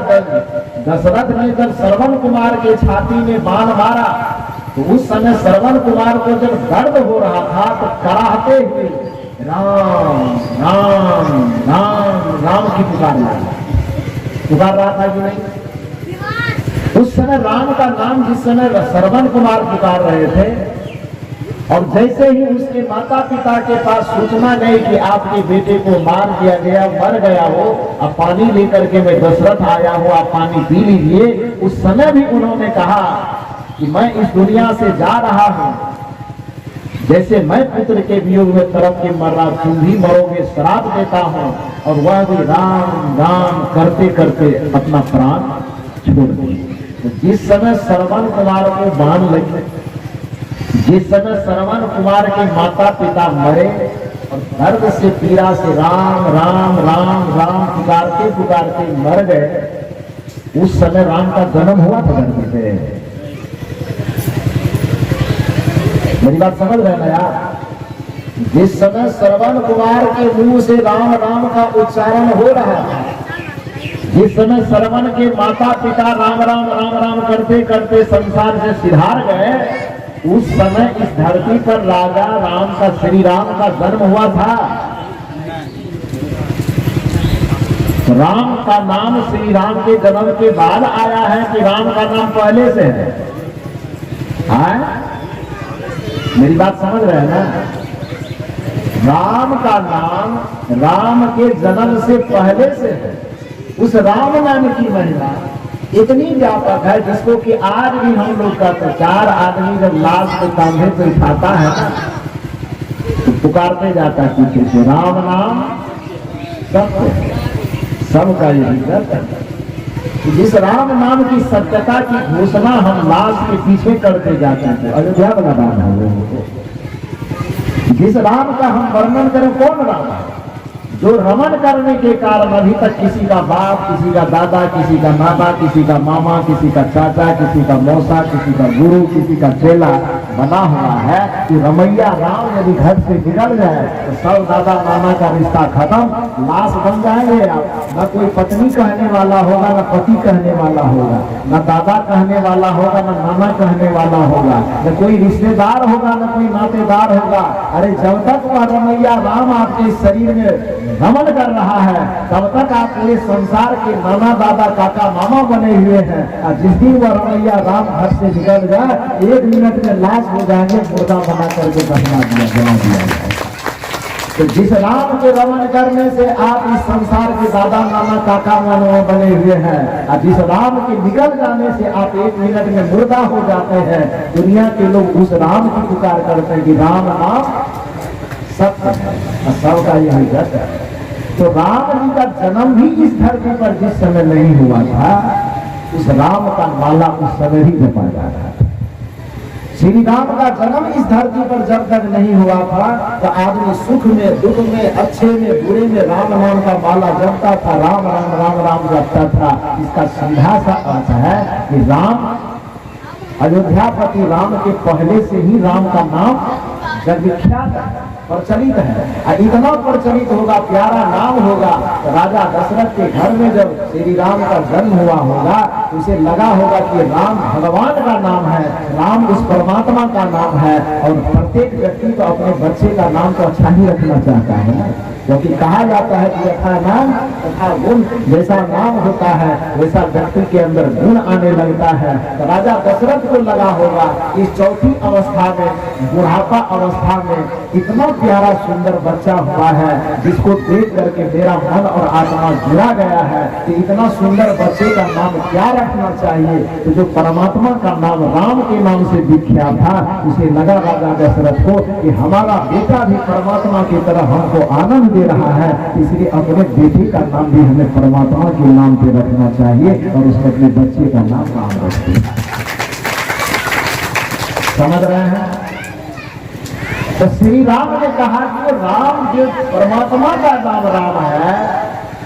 दशरथ ने जब श्रवण कुमार के छाती में बाण मारा, तो उस समय श्रवण कुमार को जब दर्द हो रहा था, तो कराहते हुए राम राम राम राम की पुकार रहा था कि नहीं? उस समय राम का नाम जिस समय श्रवण कुमार पुकार रहे थे, और जैसे ही उसके माता पिता के पास सूचना गई कि आपके बेटे को मार दिया गया, मर गया हो, अब पानी लेकर के मैं दशरथ आया हूँ, आप पानी पी लीजिए, उस समय भी उन्होंने कहा कि मैं इस दुनिया से जा रहा हूँ, जैसे मैं पुत्र के वियोग में तरफ के मर रहा, तुम भी मरोगे, श्राप देता हूँ। और वह भी राम राम करते करते अपना प्राण छोड़ दिए। तो जिस समय श्रवण कुमार को बाण लगे, जिस समय श्रवण कुमार के माता पिता मरे और दर्द से पीड़ा से राम राम राम राम पुकारते पुकारते मर गए, उस समय राम का जन्म हुआ था धरती पे। मेरी बात समझ रहे ना यार? जिस समय श्रवण कुमार के मुंह से राम राम का उच्चारण हो रहा है, जिस समय श्रवण के माता पिता राम राम राम राम करते करते संसार से सिधार गए, उस समय इस धरती पर राजा राम का, श्री राम का जन्म हुआ था। राम का नाम श्री राम के जन्म के बाद आया है कि राम का नाम पहले से है? मेरी बात समझ रहे हैं ना? राम का नाम राम के जन्म से पहले से है। उस राम नाम की महिमा इतनी व्यापक है जिसको कि आज भी हम लोग का तो 4 आदमी जब लाश के कंधे पे उठाता है ना, तो पुकारते जाता है पीछे से, राम नाम सत्य, सबका यही सत्य। जिस राम नाम की सत्यता की घोषणा हम लाश के पीछे करते जाते हैं, अयोध्या वाला राम है वो। जिस राम का हम वर्णन करें, कौन राम है? जो रमन करने के कारण अभी तक किसी का बाप, किसी का दादा, किसी का नाना, किसी का मामा, किसी का चाचा, किसी का मौसा, किसी का गुरु, किसी का चेला बना हुआ है कि रमैया राम यदि घर से निकल जाए तो सब दादा नाना का रिश्ता खत्म, लाश बन जाएंगे। न कोई पत्नी कहने वाला होगा, न पति कहने वाला होगा, न दादा कहने वाला होगा, न नाना कहने वाला होगा, न कोई रिश्तेदार होगा, न कोई नातेदार होगा। अरे जब तक वह रमैया राम आपके शरीर में रमन कर रहा है, तब तक आप पूरे संसार के नाना दादा काका मामा बने हुए हैं। और जिस दिन वह रमैया राम घर से निकल जाए, 1 मिनट में लाश हो जाएंगे, मुर्दा बना करके दफना दिया, जला दिया जाए। तो जिस राम के रमन करने से आप इस संसार के दादा नाना काका मामा बने हुए हैं, और जिस राम के निकल जाने से आप 1 मिनट में मुर्दा हो जाते हैं, दुनिया के लोग उस राम की पुकार करते हैं कि राम नाम सत्य है, सबका यही सत्य है। तो राम जी का जन्म भी इस धरती पर जिस समय नहीं हुआ था, उस राम का माला उस समय ही जपा जा रहा था। श्री राम का जन्म इस धरती पर जब तक नहीं हुआ था, तो आदमी सुख में, दुख में, अच्छे में, बुरे में राम नाम का माला जपता था, राम राम राम राम जपता था। इसका सीधा सा अर्थ है कि राम, अयोध्यापति राम के पहले से ही राम का नाम जग विख्यात है, प्रचलित है। इतना प्रचलित होगा, प्यारा नाम होगा, तो राजा दशरथ के घर में जब श्री राम का जन्म हुआ होगा, तो उसे लगा होगा कि राम भगवान का नाम है, राम उस परमात्मा का नाम है। और प्रत्येक व्यक्ति को अपने बच्चे का नाम तो अच्छा ही रखना चाहता है, क्योंकि कहा जाता है कि यथा नाम तथा गुण, जैसा नाम होता है वैसा व्यक्ति के अंदर गुण आने लगता है। तो राजा दशरथ को लगा होगा इस चौथी अवस्था में, बुढ़ापा अवस्था में, इतना प्यारा सुंदर बच्चा हुआ है जिसको देख करके मेरा मन और आत्मा जुड़ा गया है कि इतना सुंदर बच्चे का नाम क्या रखना चाहिए। तो जो परमात्मा का नाम राम के नाम से विख्यात था, उसे लगा राजा दशरथ को कि हमारा बेटा भी परमात्मा की तरह हमको आनंद दे रहा है, इसलिए अपने बेटे का नाम भी हमें परमात्मा के नाम पे रखना चाहिए और उसमें अपने बच्चे का नाम राम रखते। समझ रहे हैं? तो श्री राम ने कहा कि राम जो परमात्मा का नाम राम है,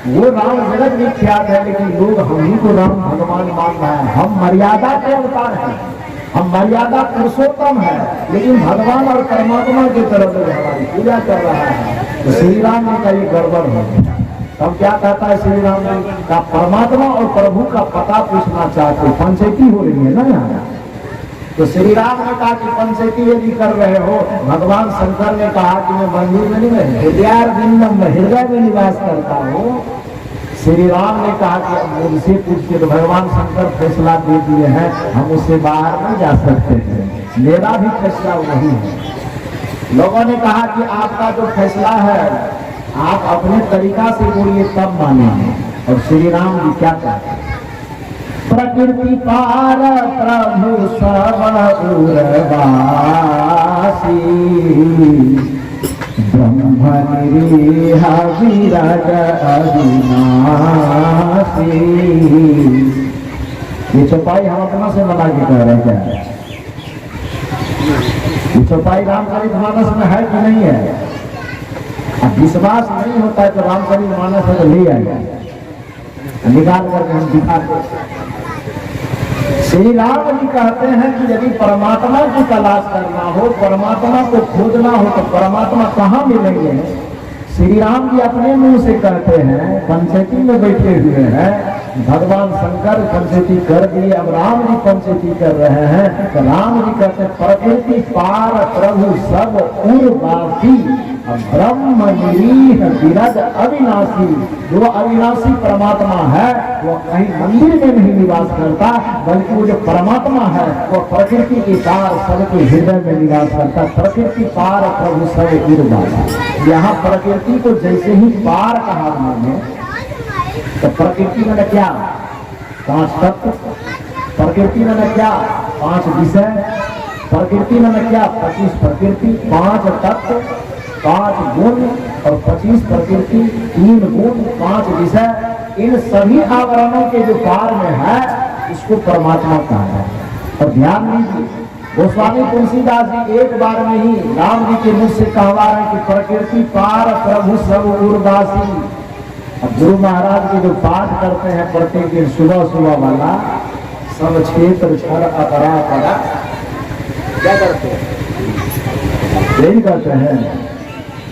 वो राम जगत विख्यात है, लेकिन लोग हम ही को राम भगवान मान रहे हैं। हम मर्यादा के अवतार हैं, हम मर्यादा पुरुषोत्तम है, लेकिन भगवान और परमात्मा की तरफ से हमारी पूजा कर रहा है। तो श्री राम ने कहा ये गड़बड़ हो गया। तब क्या कहता है श्री राम ने कहा, परमात्मा और प्रभु का पता पूछना चाहते, पंचायती हो रही है ना यहाँ। तो श्री राम ने कहा कि पंचायती यदि कर रहे हो, भगवान शंकर ने कहा कि मैं मंदिर में नहीं, मैं हृदय में निवास करता हूँ। श्री राम ने कहा कि मुझसे पूछिए, तो भगवान शंकर फैसला दे दिए हैं, हम उससे बाहर नहीं जा सकते हैं, मेरा भी फैसला वही है। लोगों ने कहा कि आपका जो फैसला है आप अपने तरीका से बोलिए तब मानेंगे। और श्री राम जी क्या कहते हैं, प्रकृति पार प्रभु सब उर्वासी, ब्रह्म निरीह विराज अविनाशी। ये चौपाई हम अपना से बना के कह रहे हैं क्या? ये चौपाई रामचरितमानस में है कि नहीं है? अब विश्वास नहीं होता है तो रामचरितमानस में ले आएगा, निकाल करके हम दिखाते। श्री राम जी कहते हैं कि यदि परमात्मा की तलाश करना हो, परमात्मा को खोजना हो तो परमात्मा कहाँ मिलेंगे? श्री राम जी अपने मुंह से कहते हैं, पंचैती में बैठे हुए हैं, भगवान शंकर पंचैती कर दिए, अब राम जी पंचैती कर रहे हैं। तो राम जी कहते हैं प्रकृति पार प्रभु सब उर्वासी, ब्रह्म निरीह विरज अविनाशी। जो अविनाशी परमात्मा है वो कहीं मंदिर में नहीं निवास करता, बल्कि वो जो परमात्मा है वो प्रकृति के पार सबके हृदय में निवास करता। प्रकृति पार प्रभु सब उर्वासी। यहाँ प्रकृति को जैसे ही पार कहा मैंने, तो प्रकृति में क्या? 5 तत्व। प्रकृति में क्या? 5 विषय। प्रकृति में क्या? 25 प्रकृति, 5 तत्व, 5 गुण और 25 प्रकृति, 3 गुण, 5 विषय। इन सभी आवरणों के जो पार में है इसको परमात्मा कहा है। और ध्यान दीजिए, गोस्वामी तुलसीदास जी एक बार में ही राम जी के मुख से कहवा रहे कि प्रकृति पार प्रभु सब उर्वासी। अब गुरु महाराज के जो पाठ करते हैं प्रत्येक दिन सुबह सुबह वाला, सब क्षेत्र क्षर अपरा परा, क्या करते हैं? यही करते हैं,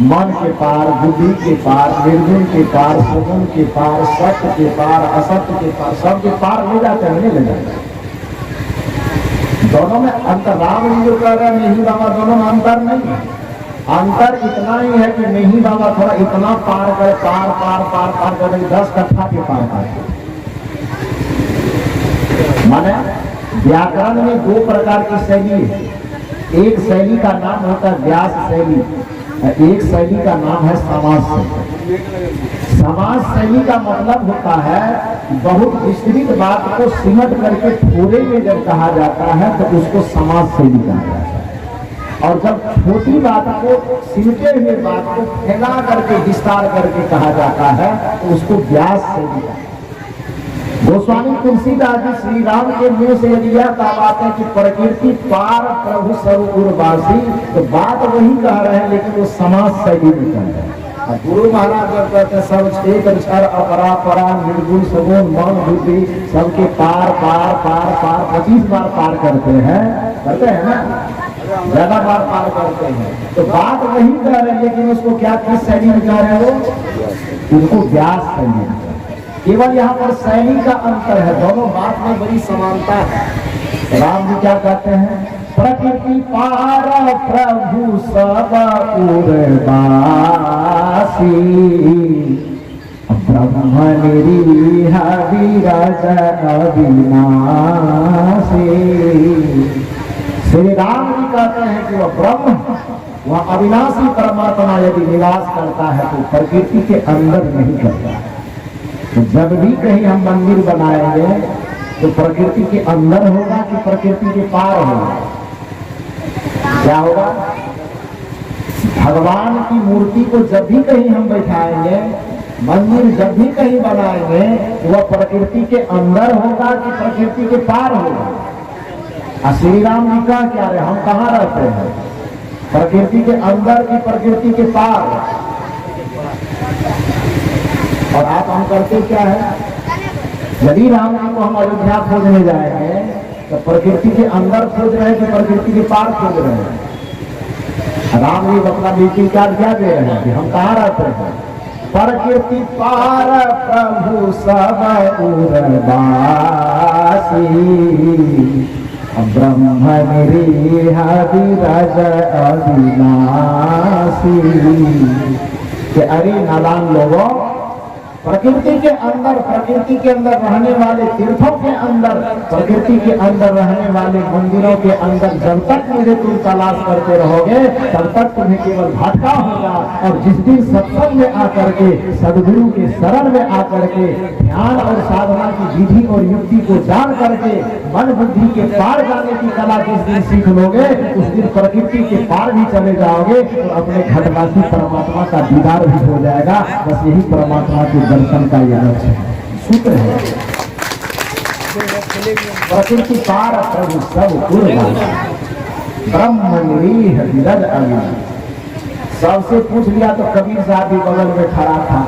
मन के पार, बुद्धि के पार, निर्गुण के पार, सगुण के पार, सत्य के पार, असत्य के पार, सब के पार ले जाते हैं, नहीं ले जाते। दोनों में अंतर, राम जी जो कह रहे हैं नहीं बाबा, दोनों में अंतर नहीं है। अंतर इतना ही है कि नहीं बाबा थोड़ा इतना पार करे, पार पार पार पार करे, 10 कट्ठा के पार करे। माने व्याकरण में 2 प्रकार की शैली है। एक शैली का नाम होता है व्यास शैली, एक शैली का नाम है समाज शैली। समाज शैली का मतलब होता है बहुत विस्तृत बात को सिमट करके थोड़े में जब कहा जाता है तो उसको समाज शैली कहा जाता है। और जब छोटी बात को, सिमटे हुए बात को फैला करके विस्तार करके कहा जाता है तो उसको व्यास शैली कहा। गोस्वामी तुलसीदास जी श्री राम के मुंह से यदि यह बात है कि प्रकृति पार प्रभु सब उर्वासी, तो बात वही कह रहे हैं लेकिन वो समाज शैली में कह रहे हैं। और गुरु महाराज जब कहते हैं सब क्षेत्र क्षर अपरा परा, निर्गुण सगुण मन बुद्धि सबके पार पार पार पार 25 बार पार करते हैं ना, ज्यादा बार पार करते हैं। तो बात वही कह रहे हैं लेकिन उसको क्या किस शैली में कह रहे हैं? वो उनको व्यास शैली में। केवल यहाँ पर शैली का अंतर है, दोनों बात में बड़ी समानता है। राम जी क्या कहते हैं? प्रकृति पार प्रभु सब उर्वासी, ब्रह्म निरीह विराज अविनाशी। श्री राम जी कहते हैं कि वह ब्रह्म, वह अविनाशी परमात्मा यदि निवास करता है तो प्रकृति के अंदर नहीं करता है। तो जब भी कहीं हम मंदिर बनाएंगे तो प्रकृति के अंदर होगा कि प्रकृति के पार होगा? क्या होगा? भगवान की मूर्ति को जब भी कहीं हम बैठाएंगे, मंदिर जब भी कहीं बनाएंगे तो वह प्रकृति के अंदर होगा कि प्रकृति के पार होगा? श्री राम जी का क्या रहे, हम कहाँ रहते हैं? प्रकृति के अंदर की प्रकृति के पार? और आप हम करते क्या है? यदि राम जी को हम अयोध्या खोजने जाएंगे तो प्रकृति के अंदर खोज रहे हैं कि प्रकृति के पार खोज रहे हैं? राम जी अपना मीटिंग कार्ड क्या दे रहे हैं कि हम कहाँ रहते हैं? प्रकृति पार प्रभु सब उर्वासी, ब्रह्म निरीह विराज अविनाशी। कि अरे नादान लोगों, प्रकृति के अंदर रहने वाले तीर्थों के अंदर, प्रकृति के अंदर रहने वाले मंदिरों के अंदर जब तक मुझे तुम तलाश करते रहोगे तब तक तुम्हें केवल भटका होगा। और जिस दिन सत्संग में आकर के, सदगुरु के शरण में आकर के ध्यान और साधना की विधि और युक्ति को जान करके मन बुद्धि के पार जाने की कला जिस दिन सीख लोगे, उस दिन प्रकृति के पार भी चले जाओगे और अपने घटवासी परमात्मा का दीदार भी हो जाएगा। बस यही परमात्मा के दर्शन का यह लक्ष्य है, सूत्र है। प्रकृति पार प्रभु सब ब्रह्म निरीह विरल अली। सबसे पूछ लिया तो कबीर साहब भी बगल में खड़ा था।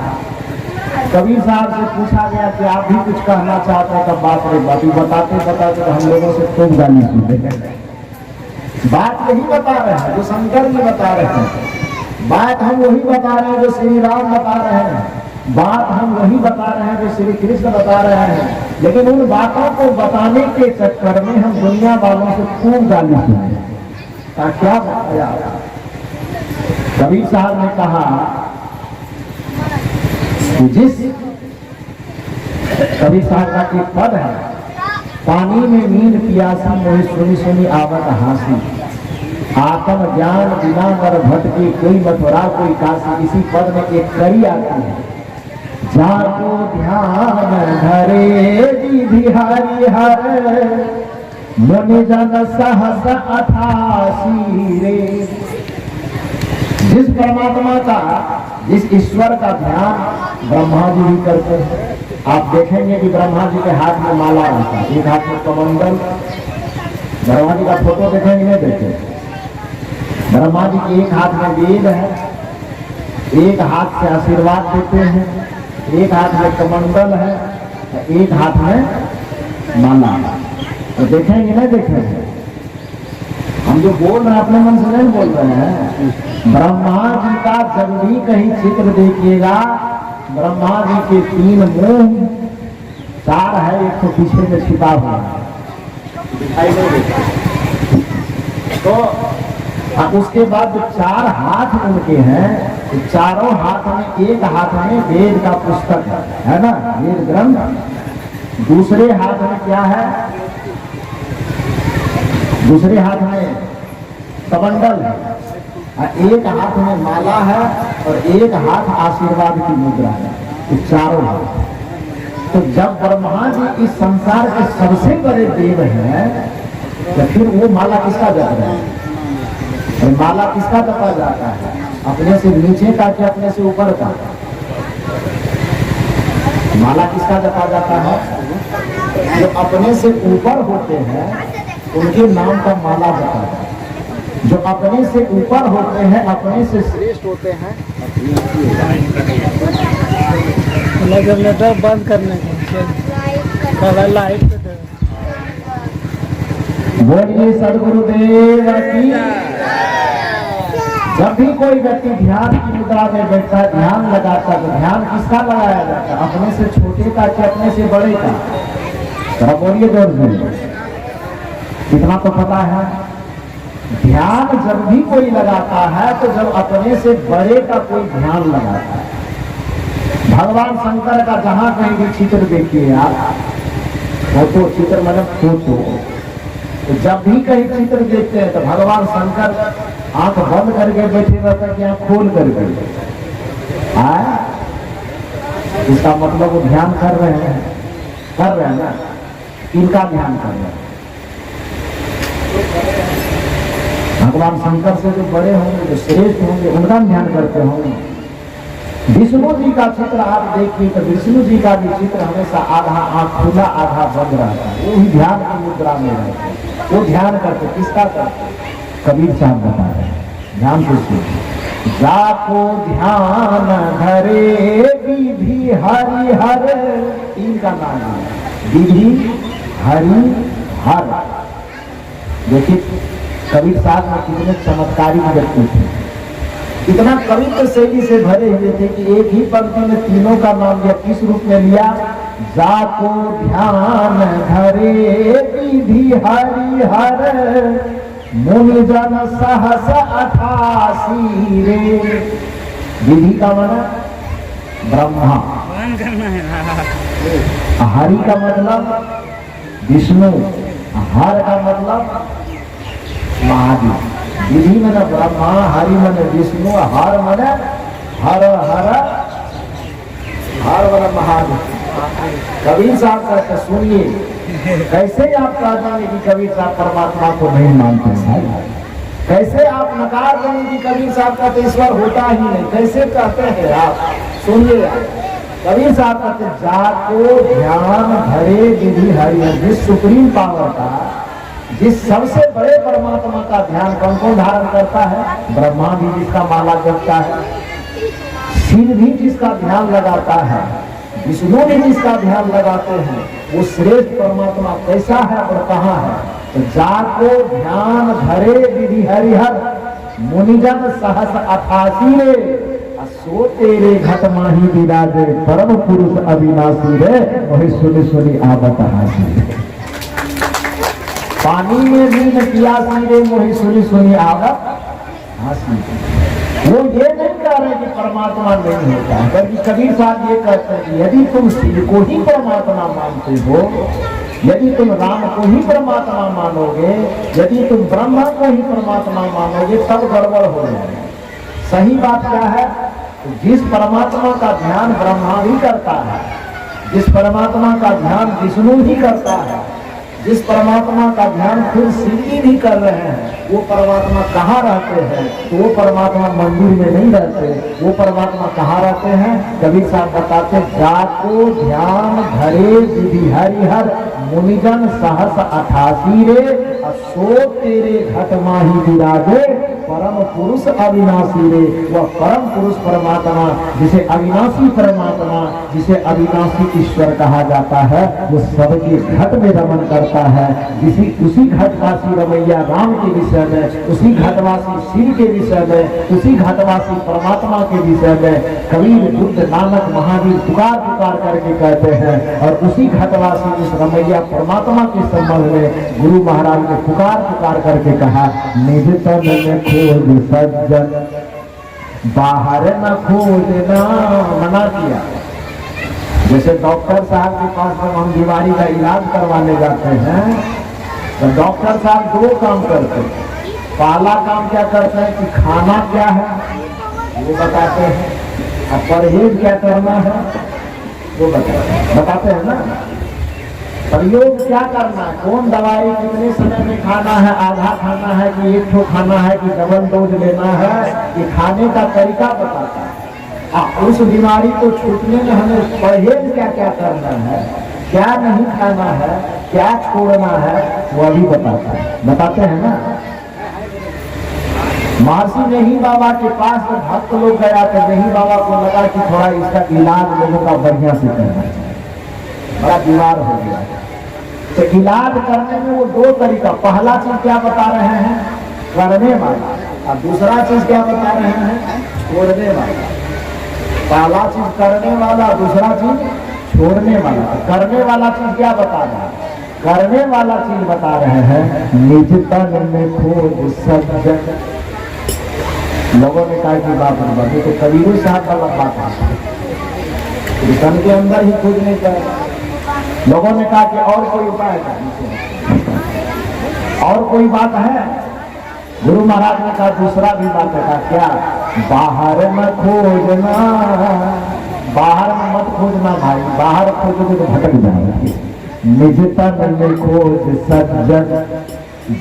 कबीर साहब से पूछा गया कि आप भी कुछ कहना चाहते हैं? तब बात रे बात बताते बताते तो हम लोगों से खूब गाली सुनते। बात यही बता रहे हैं जो शंकर जी बता रहे हैं, बात हम वही बता रहे हैं जो श्री राम बता रहे हैं, बात हम वही बता रहे हैं जो श्री कृष्ण बता रहे हैं। लेकिन उन बातों को बताने के चक्कर में हम दुनिया वालों से खूब गाली सुने। क्या बताया? कबीर साहब ने कहा कि जिस कबीर साहब का एक पद है, पानी में नींद पियासी मोहि सुनी सुनी आवत हासी, आत्म ज्ञान बिना मर भटके कोई मथुरा कोई काशी। इसी पद में एक कड़ी आती है, जाको ध्यान धरे विधि हरिहर मुनि जन सहस 88 रे। जिस परमात्मा का, जिस ईश्वर का ध्यान ब्रह्मा जी भी करते हैं। आप देखेंगे कि ब्रह्मा जी के हाथ में माला रहता है, एक हाथ में कमंडल। ब्रह्मा जी का फोटो देखेंगे नहीं देखे? ब्रह्मा जी के एक हाथ में वेद है, एक हाथ से आशीर्वाद देते हैं, एक हाथ में कमंडल है, एक हाथ में माला। तो देखेंगे नहीं देखेंगे? हम जो बोल रहे हैं अपने मन से नहीं बोल रहे हैं। ब्रह्मा जी का जब भी कहीं चित्र देखिएगा, ब्रह्मा जी के 3 मुंह, 4 है, एक तो पीछे में छिपा हुआ है, दिखाई नहीं देता। तो उसके बाद जो 4 हाथ उनके हैं, तो चारों हाथ में, एक हाथ में वेद का पुस्तक है ना, वेद ग्रंथ। दूसरे हाथ में क्या है? दूसरे हाथ में कमंडल है, एक हाथ में माला है और एक हाथ आशीर्वाद की मुद्रा है। तो चारों हाथ। तो जब ब्रह्मा जी इस संसार के सबसे बड़े देव हैं, तो फिर वो माला किसका जप रहे हैं? माला किसका जपा जाता है? अपने से नीचे का कि अपने से ऊपर का? माला किसका जपा जाता है? जो अपने से ऊपर होते हैं उनके नाम का माला जपा जाता है। जो अपने से ऊपर होते हैं, अपने से श्रेष्ठ होते हैं। जनरेटर बंद करने का लाइट बोलिए सदगुरुदेव की। जब भी कोई व्यक्ति ध्यान की मुद्रा में बैठता है, ध्यान लगाता है, तो ध्यान किसका लगाया जाता है? अपने से छोटे का कि अपने से बड़े का? तो बोलिए जोर से, इतना तो पता है। ध्यान जब भी कोई लगाता है तो जब अपने से बड़े का कोई ध्यान लगाता है। भगवान शंकर का जहां कहीं भी चित्र देखिए आप, फोटो चित्र मतलब फोटो, तो जब भी कहीं चित्र देखते हैं तो भगवान शंकर आंख बंद करके बैठे रहते हैं कि आंख खोल कर बैठे। इसका मतलब वो ध्यान कर रहे हैं ना। इनका ध्यान कर रहे हैं। भगवान शंकर से जो बड़े होंगे, जो श्रेष्ठ होंगे, उनका ध्यान करते होंगे। विष्णु जी का चित्र आप देखिए तो विष्णु जी का भी चित्र हमेशा आधा आंख खुला आधा बंद रहता है। वो ही ध्यान की मुद्रा में रहते हैं। वो ध्यान करते, किसका करते? कबीर साहब बता रहे हैं, ध्यान से सुनिए। जाको ध्यान धरे विधि हरिहर, इनका नाम है विधि हरि हर। देखिए कबीर साहब में कितने चमत्कारी व्यक्ति थे, कितना कवित्व शैली से भरे हुए थे कि एक ही पंक्ति में तीनों का नाम लिया। किस रूप में लिया? जाको ध्यान धरे विधि हरिहर मुनि जन सहस 88 रे। विधि का माना ब्रह्मा, बंद करना है। हरि का मतलब विष्णु, हर का मतलब महादेव। विधि मन ब्रह्मा, हरि मन विष्णु, हर मन हर हर हर मन महादेव। कबीर साहब कहते सुनिए, कैसे आप कह देंगे कि कबीर साहब परमात्मा को नहीं मानते साहब? कैसे आप नकार देंगे कि कबीर साहब कहते ईश्वर होता ही नहीं? कैसे कहते हैं आप? सुनिए आप, कबीर साहब कहते जाको ध्यान धरे विधि हरि। जिस सुप्रीम पावर का, जिस सबसे बड़े परमात्मा का ध्यान कौन कौन धारण करता है? ब्रह्मा भी जिसका माला जपता है, शिव भी जिसका ध्यान लगाता है, विष्णु भी जिसका ध्यान लगाते हैं, वो श्रेष्ठ परमात्मा कैसा है और कहाँ है? तो जाको ध्यान धरे विधि हरिहर, मुनिजन सहस 88 रे, सो तेरे घट माही विराजे, परम पुरुष अविनाशी रे, वही सुनी सुनी आवत हासी। पानी में भी न पियासी रे, वही सुनी सुनी आवत हासी। वो ये नहीं कह रहे कि परमात्मा नहीं होता है, बल्कि कबीर साहब ये कहते हैं कि यदि तुम शिव को ही परमात्मा मानते हो, यदि तुम राम को ही परमात्मा मानोगे, यदि तुम ब्रह्मा को ही परमात्मा मानोगे, तब गड़बड़ हो जाएगी। सही बात क्या है? तो जिस परमात्मा का ध्यान ब्रह्मा भी करता है, जिस परमात्मा का ध्यान विष्णु ही करता है, जिस परमात्मा का ध्यान खुद शिव भी कर रहे हैं, वो परमात्मा कहाँ रहते हैं? तो वो परमात्मा मंदिर में नहीं रहते, वो परमात्मा कहाँ रहते हैं? कबीर साहब बताते जाको ध्यान धरे विधि हरिहर, मुनिजन सहस 88 रे, सो तेरे घट माही विराजे, परम पुरुष अविनाशी रे। वह परम पुरुष परमात्मा, जिसे अविनाशी परमात्मा, जिसे अविनाशी ईश्वर कहा जाता है, वो सबके घट में रमन करता है। उसी घटवासी रमैया राम के विषय में, उसी घटवासी शिव के विषय में, उसी घटवासी परमात्मा के विषय में कबीर, बुद्ध, नानक, महावीर पुकार पुकार करके कहते हैं। और उसी घटवासी उस रमैया परमात्मा के संबंध में गुरु महाराज ने पुकार पुकार करके कहा, निज तन में खोज सज्जन, बाहर न खोजना। मना किया। जैसे डॉक्टर साहब के पास जब हम बीमारी का इलाज करवाने जाते हैं, तो डॉक्टर साहब 2 काम करते हैं। पहला काम क्या करते हैं कि खाना क्या है वो बताते हैं, और परहेज क्या करना है वो बताते हैं ना। प्रयोग क्या करना है, कौन दवाई कितने समय में खाना है, आधा खाना है कि 1 ठो खाना है कि डबल डोज लेना है, ये खाने का तरीका बताता है। उस बीमारी को छूटने में हमें परहेज क्या क्या करना है, क्या नहीं खाना है, क्या छोड़ना है, वो भी बताता है। बताते हैं ना। महर्षि नहीं बाबा के पास तो भक्त लोग गया, तो नहीं बाबा को लगा कि थोड़ा इसका इलाज लोगों का बढ़िया से करना चाहिए, बड़ा बीमार हो गया। तो इलाज करने में वो 2 तरीका, पहला चीज क्या बता रहे हैं, करने वाला, और दूसरा चीज क्या बता रहे हैं, छोड़ने वाला। पहला चीज करने वाला, दूसरा चीज छोड़ने वाला। करने वाला चीज क्या बता रहा है, करने वाला चीज बता रहे हैं, निज तन में खोज सज्जन। लोगों ने कहा कि बात नहीं, तो कबीर साहब का बात है, तन के अंदर ही खोज नहीं कर। लोगों ने कहा कि और कोई उपाय है, और कोई बात है। गुरु महाराज ने कहा दूसरा भी बात है। क्या? बाहर न खोजना, बाहर में मत खोजना भाई, बाहर खोजोगे तो भटक जाएगा। निज तन में खोज सज्जन,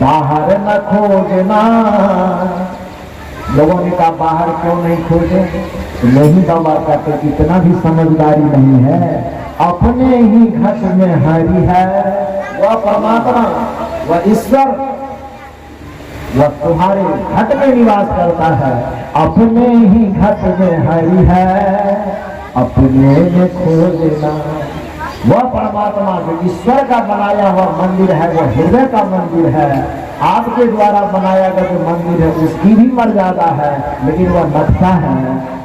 बाहर न खोजना। लोगों ने कहा बाहर क्यों नहीं खोजे? तो नहीं बाबा कहते इतना भी समझदारी नहीं है, अपने ही घट में हरि है। वह परमात्मा, वह ईश्वर, वह तुम्हारे घट में निवास करता है, अपने ही घट में हरि है, अपने में खोजना। वह परमात्मा जो ईश्वर का बनाया हुआ मंदिर है, वह हृदय का मंदिर है। आपके द्वारा बनाया गया जो मंदिर है उसकी भी मर्यादा है, लेकिन वह नक्शा है,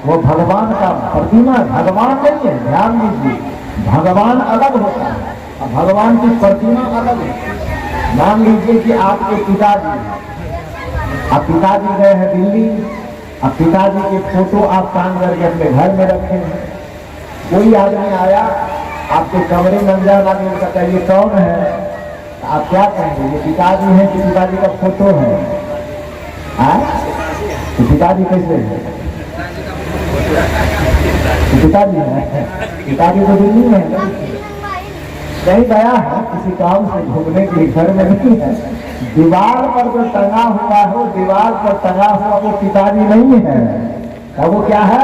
वो भगवान का प्रतिमा, भगवान नहीं है। ध्यान दीजिए, भगवान अलग होता है और भगवान की प्रतिमा अलग है। मान लीजिए कि आपके पिताजी, अब पिताजी गए हैं दिल्ली, अब पिताजी के फोटो आप टांग करके अपने घर में रखे हैं, कोई आदमी आया आपके कमरे में अंदर आके उनका कहिए कौन है, आप क्या कहेंगे? ये पिताजी है कि पिताजी का फोटो है? तो पिताजी कैसे है? पिताजी है, पिताजी तो दिल्ली में है, कहीं गया है किसी काम से घूमने के लिए, घर में नहीं है। दीवार पर जो टंगा हुआ हो, दीवार पर टंगा हुआ वो पिताजी नहीं है, तब वो क्या है?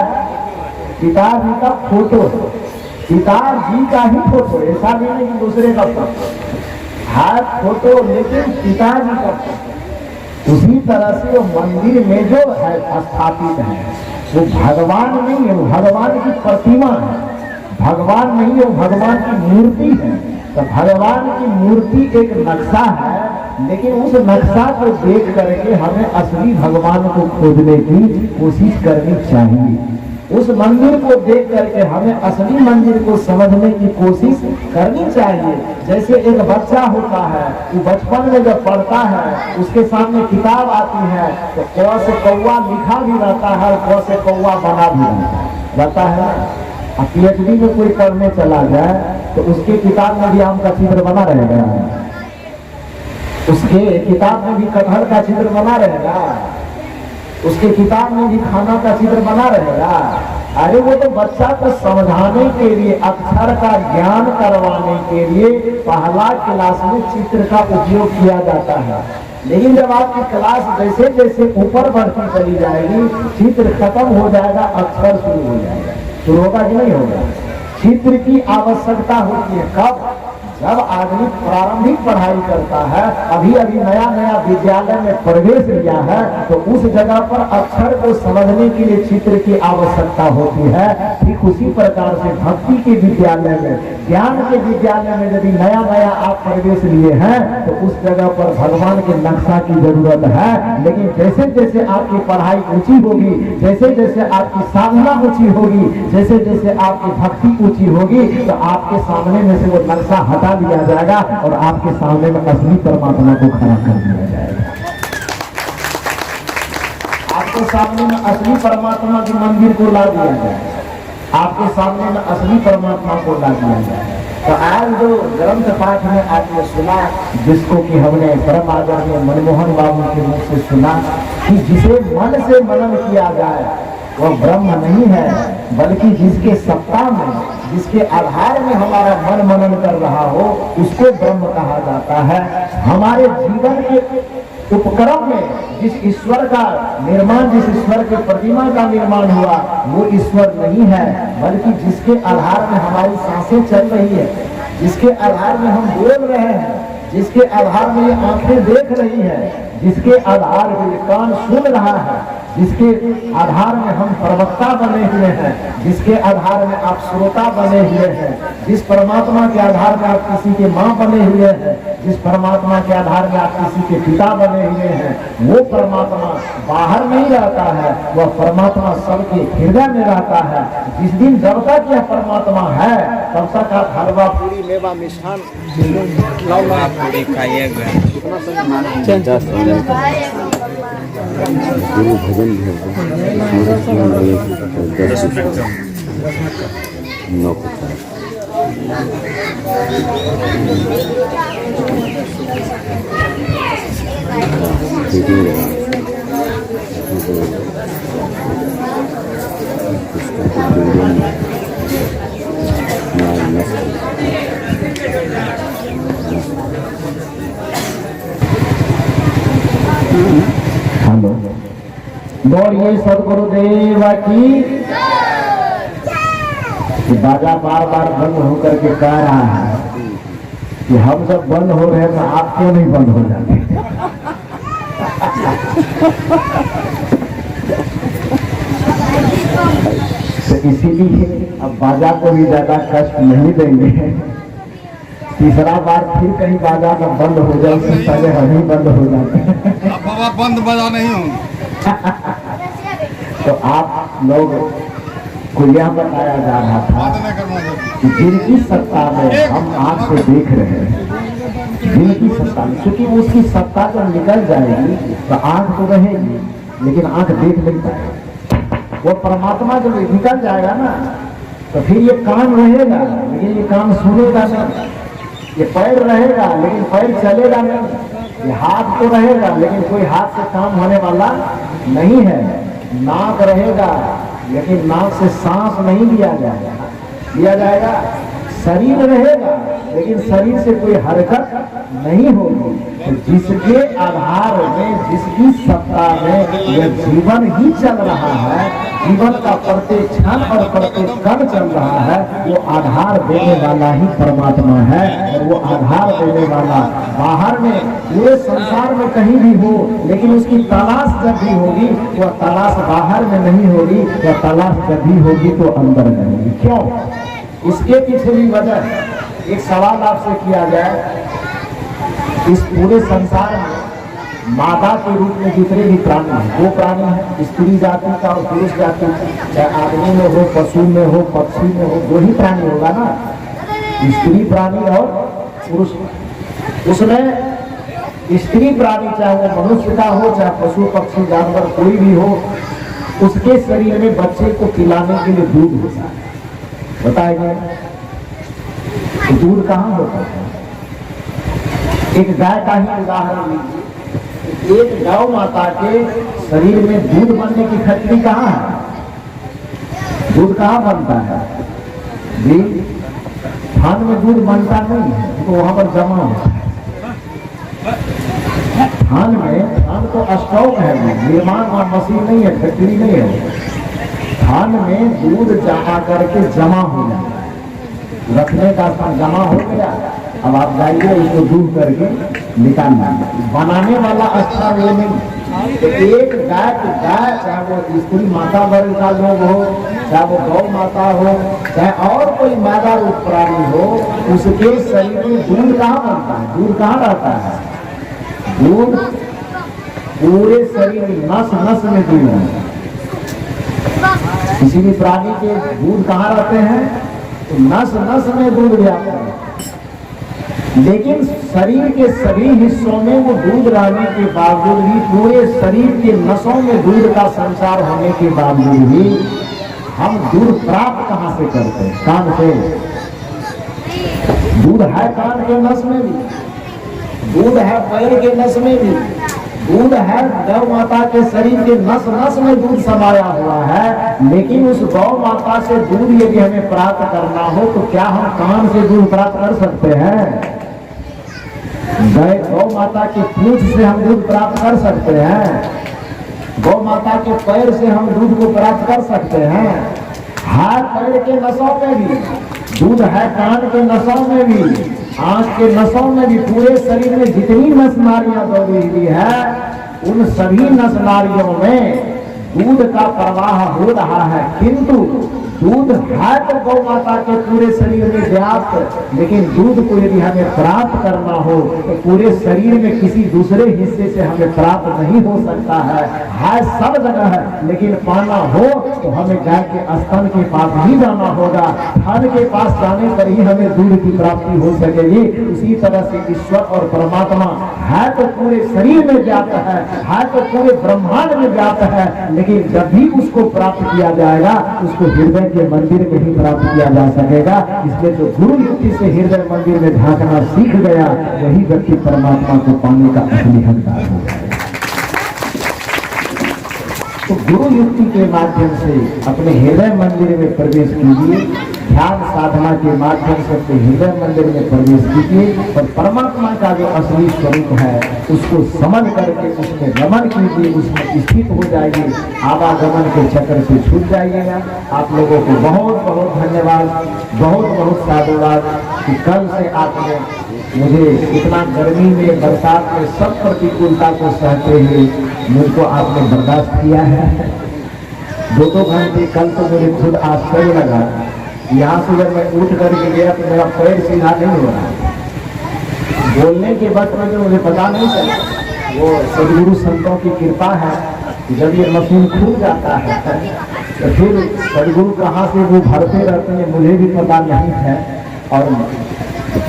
पिताजी का फोटो, पिताजी का ही फोटो, ऐसा भी नहीं कि दूसरे का फोटो है फोटो, लेकिन पिताजी का फोटो। उसी तरह से वो मंदिर में जो है स्थापित है वो भगवान नहीं है, वो भगवान की प्रतिमा है, भगवान नहीं है, वो भगवान की मूर्ति है। तो भगवान की मूर्ति एक नक्शा है, लेकिन उस नक्शा को देख करके हमें असली भगवान को खोजने की कोशिश करनी चाहिए। उस मंदिर को देख करके हमें असली मंदिर को समझने की कोशिश करनी चाहिए। जैसे एक बच्चा होता है, वो बचपन में जब पढ़ता है उसके सामने किताब आती है तो क से कौवा लिखा भी रहता है, क से कौवा बना भी रहता है। अब पीएचडी में कोई पढ़ने चला जाए तो उसके किताब में भी आम का चित्र बना रहेगा, उसके किताब में भी कटहल का चित्र बना रहेगा, उसके किताब में भी खाना का चित्र बना रहेगा। अरे वो तो बच्चा को समझाने के लिए, अक्षर का ज्ञान करवाने के लिए पहला क्लास में चित्र का उपयोग किया जाता है। लेकिन जब आपकी क्लास जैसे जैसे ऊपर बढ़ती चली जाएगी, चित्र खत्म हो जाएगा, अक्षर शुरू हो जाएगा। शुरू होगा कि नहीं होगा? चित्र की आवश्यकता होती है कब? जब आदमी प्रारंभिक पढ़ाई करता है, अभी अभी नया नया विद्यालय में प्रवेश लिया है, तो उस जगह पर अक्षर को समझने के लिए चित्र की आवश्यकता होती है। ठीक उसी प्रकार से भक्ति के विद्यालय में, ज्ञान के विद्यालय में यदि नया नया आप प्रवेश लिए हैं तो उस जगह पर भगवान के नक्शा की जरूरत है। लेकिन जैसे जैसे आपकी पढ़ाई ऊंची होगी, जैसे जैसे आपकी साधना ऊंची होगी, जैसे जैसे आपकी भक्ति ऊंची होगी, तो आपके सामने में से वो नक्शा हटा दिया जाएगा और आपके सामने में असली परमात्मा को खड़ा कर दिया जाएगा। आपके सामने में असली परमात्मा के मंदिर को ला दिया जाएगा, आपके सामने में असली परमात्मा को ला दिया जाएगा। तो आज जो ग्रंथ पाठ में आपने सुना, जिसको कि हमने परम आदरणीय मनमोहन बाबू के मुख से सुना कि जिसे मन से मनन किया जाए वह ब्रह्म नहीं है, बल्कि जिसके सत्ता में, जिसके आधार में हमारा मन मनन कर रहा हो उसको ब्रह्म कहा जाता है। हमारे जीवन के उपक्रम में जिस ईश्वर का निर्माण, जिस ईश्वर के प्रतिमा का निर्माण हुआ वो ईश्वर नहीं है, बल्कि जिसके आधार में हमारी सांसें चल रही है, जिसके आधार में हम बोल रहे हैं, जिसके आधार में ये आंखें देख रही है, जिसके आधार में कान सुन रहा है, जिसके आधार में हम प्रवक्ता बने हुए हैं, जिसके आधार में आप श्रोता बने हुए हैं, जिस परमात्मा के आधार में आप किसी के माँ बने हुए हैं, जिस परमात्मा के आधार में आप किसी के पिता बने हुए हैं, वो परमात्मा बाहर नहीं रहता है, वह परमात्मा सबके हृदय में रहता है। जिस दिन जब तक यह परमात्मा है तब तक आप हलवा पूरी मेवा मिष्ठान गुरु भजन भी हेलो, बोलिए सदगुरुदेव की। कि बाजा बार बार बंद होकर के कह रहा है कि हम जब बंद हो रहे हैं तो आप क्यों नहीं बंद हो जाते? तो इसीलिए अब बाजा को भी ज्यादा कष्ट नहीं देंगे। तीसरा बार फिर कहीं बाजा का बंद हो जाए उससे पहले हम ही बंद हो जाते हैं। बाबा बंद बजा नहीं हूँ। तो आप लोग को यह बताया जा रहा था कि जिनकी सत्ता में हम आंख से देख रहे हैं, जिनकी सत्ता में, क्योंकि उसकी सत्ता जब निकल जाएगी तो आंख तो रहेगी लेकिन आंख देख नहीं पाएगी। वो परमात्मा जब निकल जाएगा ना तो फिर ये कान रहेगा लेकिन ये कान सुनेगा नहीं, ये पैर रहेगा लेकिन पैर चलेगा नहीं, ये हाथ तो रहेगा लेकिन कोई हाथ से काम होने वाला नहीं है, नाक रहेगा लेकिन नाक से सांस नहीं लिया जाएगा, शरीर रहेगा लेकिन शरीर से कोई हरकत नहीं होगी। तो जिसके आधार में, जिसकी सत्ता में यह जीवन ही चल रहा है, जीवन का प्रत्येक क्षण और प्रत्येक कण चल रहा है, वो आधार देने वाला ही परमात्मा है। और वो आधार देने वाला बाहर में पूरे संसार में कहीं भी हो, लेकिन उसकी तलाश जब भी होगी वह तलाश बाहर में नहीं होगी, वह तलाश जब भी होगी तो अंदर में होगी। क्यों? इसके पीछे भी वजह, एक सवाल आपसे किया जाए, इस पूरे संसार में मादा के रूप में जितने भी प्राणी हैं, वो प्राणी हैं, स्त्री जाति का और पुरुष जाति का, चाहे आदमी में हो, पशु में हो, पक्षी में हो, वो ही प्राणी होगा ना, स्त्री प्राणी और पुरुष। उसमें स्त्री प्राणी चाहे वो मनुष्य का हो, चाहे पशु पक्षी जानवर कोई भी हो, उसके शरीर में बच्चे को पिलाने के लिए दूध होता है। बताइए तो दूध कहाँ होता है? एक गाय का ही उदाहरण लीजिए, एक गौ माता के शरीर में दूध बनने की फैक्ट्री कहाँ है? दूध कहाँ बनता है? जी, थान में दूध बनता नहीं है, तो वहां पर जमा होता है। थान में, थान तो स्टॉक है, निर्माण मशीन नहीं है, फैक्ट्री नहीं है। थान में दूध जमा करके जमा हो जाता है, रखने का स्थान जमा हो गया, अब आप जाइए उसको दूध करके निकालना, बनाने वाला स्थान ये नहीं। तो एक गाय, चाहे वो स्त्री माता वर्ग का लोग हो, चाहे वो गौ माता हो, चाहे और कोई मादा रूप प्राणी हो, उसके शरीर में दूध कहाँ बनता है? दूध कहाँ रहता है? दूध पूरे शरीर में, नस नस में दूध है। किसी भी प्राणी के दूध कहाँ रहते हैं? तो नस नस में दूध व्याप्त है। लेकिन शरीर के सभी हिस्सों में वो दूध रहने के बावजूद भी, पूरे शरीर के नसों में दूध का संचार होने के बावजूद भी हम दूध प्राप्त कहाँ से करते हैं? कान से। दूध है कान के नस में भी, दूध है पैर के नस में भी, दूध है गौ माता के शरीर के नस नस में दूध समाया हुआ है। लेकिन उस गौ माता से दूध यदि हमें प्राप्त करना हो तो क्या हम कान से दूध प्राप्त कर सकते हैं? गौ माता की पूंछ से हम दूध प्राप्त कर सकते हैं? गौ माता के पैर से हम दूध को प्राप्त कर सकते हैं? हाथ पैर के नसों में भी दूध है, कान के नसों में भी, आंख के नसों में भी, पूरे शरीर में जितनी नस नारियां दौड़ी हुई है, उन सभी नस नारियों में दूध का प्रवाह हो रहा है। किंतु दूध है तो गौ माता के पूरे शरीर में व्याप्त, लेकिन दूध को यदि हमें प्राप्त करना हो तो पूरे शरीर में किसी दूसरे हिस्से से हमें प्राप्त नहीं हो सकता है सब जगह है। लेकिन पाना हो तो हमें गाय के स्तन के पास ही जाना होगा, थन के पास जाने पर ही हमें दूध की प्राप्ति हो सकेगी। उसी तरह से ईश्वर और परमात्मा है तो पूरे शरीर में व्याप्त है तो पूरे ब्रह्मांड में व्याप्त है, लेकिन जब भी उसको प्राप्त किया जाएगा उसको हृदय के मंदिर में ही प्राप्त किया जा सकेगा। इसलिए जो गुरु युक्ति से हृदय मंदिर में झांकना सीख गया, वही व्यक्ति परमात्मा को पाने का असली हकदार हो गया। तो गुरु युक्ति के माध्यम से अपने हृदय मंदिर में प्रवेश कीजिए, ध्यान साधना के माध्यम से अपने हृदय मंदिर में प्रवेश कीजिए और परमात्मा का जो असली स्वरूप है उसको समझ करके उसमें रमन कीजिए, उसमें स्थित हो जाइए, आवागमन के चक्र से छूट जाइएगा। आप लोगों को बहुत बहुत धन्यवाद, बहुत बहुत साधुवाद कि कल से आपने मुझे इतना गर्मी में, बरसात में, सब प्रतिकूलता को सहते हुए मुझको आपने बर्दाश्त किया है। 2-2 घंटे कल तो मुझे खुद आश्चर्य लगा, यहाँ से जब मैं उठ करके गया तो मेरा पैर सीधा नहीं हो रहा। बोलने के वक्त में जो मुझे पता नहीं चला, वो सदगुरु संतों की कृपा है कि जब ये मशीन खुल जाता है तो फिर सदगुरु कहाँ से वो भरते रहते हैं मुझे भी पता नहीं है, और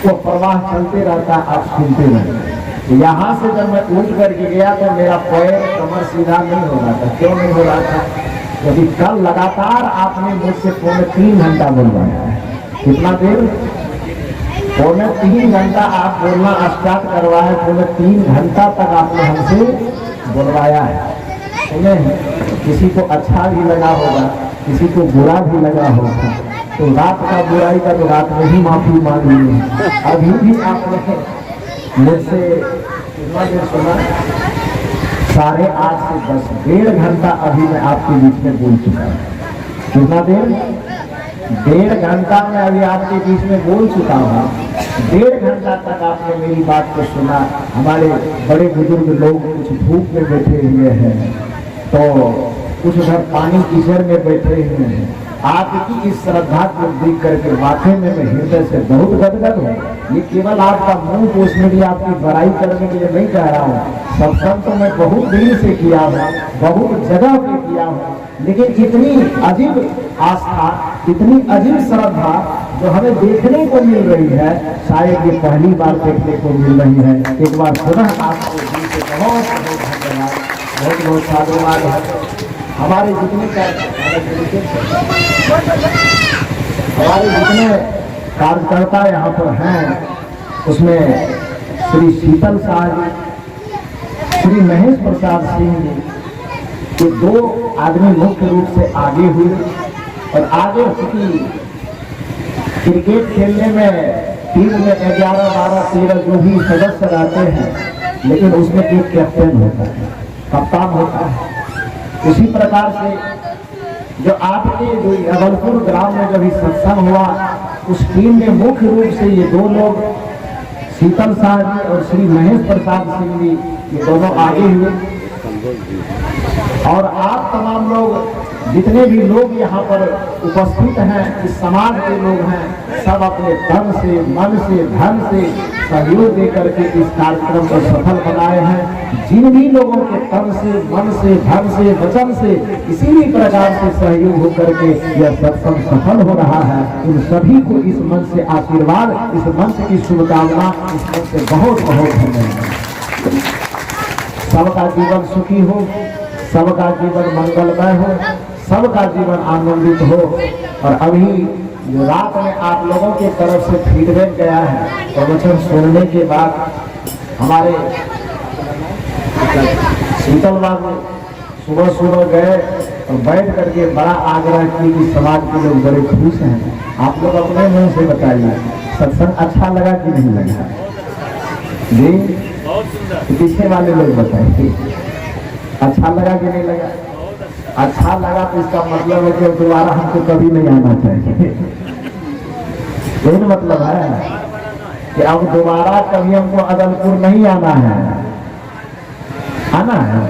वो प्रवाह चलते रहता, आप सुनते रहते। यहाँ से जब मैं उठ करके गया तो मेरा पैर, कमर सीधा नहीं हो रहा था। क्यों नहीं हो रहा था? यदि कल लगातार आपने मुझसे 3.25 घंटा बोलवाया है, कितना देर? 3.25 घंटा आप बोलना स्टार्ट करवाए, 3.25 घंटा तक आपने हमसे बोलवाया है। सुने, किसी को अच्छा भी लगा होगा, किसी को बुरा भी लगा होगा, तो रात का बुराई का तो रात में ही माफी मांग ली है। अभी भी आपने मुझसे कितना देर सुना? 8:30 से 10, 1.5 घंटा अभी मैं आपके बीच में बोल चुका हूँ। कितना देर? 1.5 घंटा में अभी आपके बीच में बोल चुका हूँ। 1.5 घंटा तक आपने मेरी बात को सुना। हमारे बड़े बुजुर्ग लोग कुछ धूप में बैठे हुए हैं, तो कुछ उधर पानी कीचड़ में बैठे हुए हैं। आपकी इस श्रद्धा को देख करके वाकई में मैं हृदय से बहुत गदगद हूँ। ये केवल आपका मुंह पोषने के लिए, आपकी बड़ाई करने के लिए नहीं कह रहा हूँ। सत्संग तो मैं बहुत दिल से किया हूँ, बहुत जगह पे किया हूँ, लेकिन इतनी अजीब आस्था, इतनी अजीब श्रद्धा जो हमें देखने को मिल रही है, शायद ये पहली बार देखने को मिल रही है। एक बार पुनः आपको दिल से बहुत बहुत धन्यवाद, बहुत बहुत साधुवाद है। हमारे जितने कार्यकर्ता यहाँ पर हैं, उसमें श्री शीतल शाह जी, श्री महेश प्रसाद सिंह जी, ये 2 आदमी मुख्य रूप से आगे हुए। और आगे चूंकि क्रिकेट खेलने में टीम में 11, 12, 13 जो भी सदस्य रहते हैं, लेकिन उसमें एक कैप्टन होता है, कप्तान होता है। उसी प्रकार से जो आपके जो अगलपुर ग्राम में जब सत्संग हुआ, उस टीम में मुख्य रूप से ये 2 लोग, शीतल शाह जी और श्री महेश प्रसाद सिंह जी, ये दोनों आगे हुए। और आप तमाम लोग, जितने भी लोग यहाँ पर उपस्थित हैं, इस समाज के लोग हैं, सब अपने तन से, मन से, धन से सहयोग दे करके इस कार्यक्रम को सफल बनाए हैं। जिन भी लोगों के तन से, मन से, धन से, वचन से किसी भी प्रकार से सहयोग हो करके यह सत्संग सफल हो रहा है, उन सभी को इस मन से आशीर्वाद, इस मंच की शुभकामना, इस मंच से बहुत बहुत धन्यवाद। सबका जीवन सुखी हो, सबका जीवन मंगलमय हो, सबका जीवन आनंदित हो। और अभी जो रात में आप लोगों के तरफ से फीडबैक गया है, प्रवचन सुनने के बाद हमारे शीतल बाबू सुबह सुबह गए और बैठ करके बड़ा आग्रह किया कि समाज के लोग बड़े खुश हैं। आप लोग अपने मुंह से बताइए, सत्संग अच्छा लगा कि नहीं लगा? जी, पीछे वाले लोग बताइए, अच्छा लगा कि नहीं लगा? अच्छा लगा तो इसका मतलब है कि दोबारा हमको कभी नहीं आना चाहिए। यही मतलब है कि अब दोबारा कभी हमको अदलपुर नहीं आना है। आना है,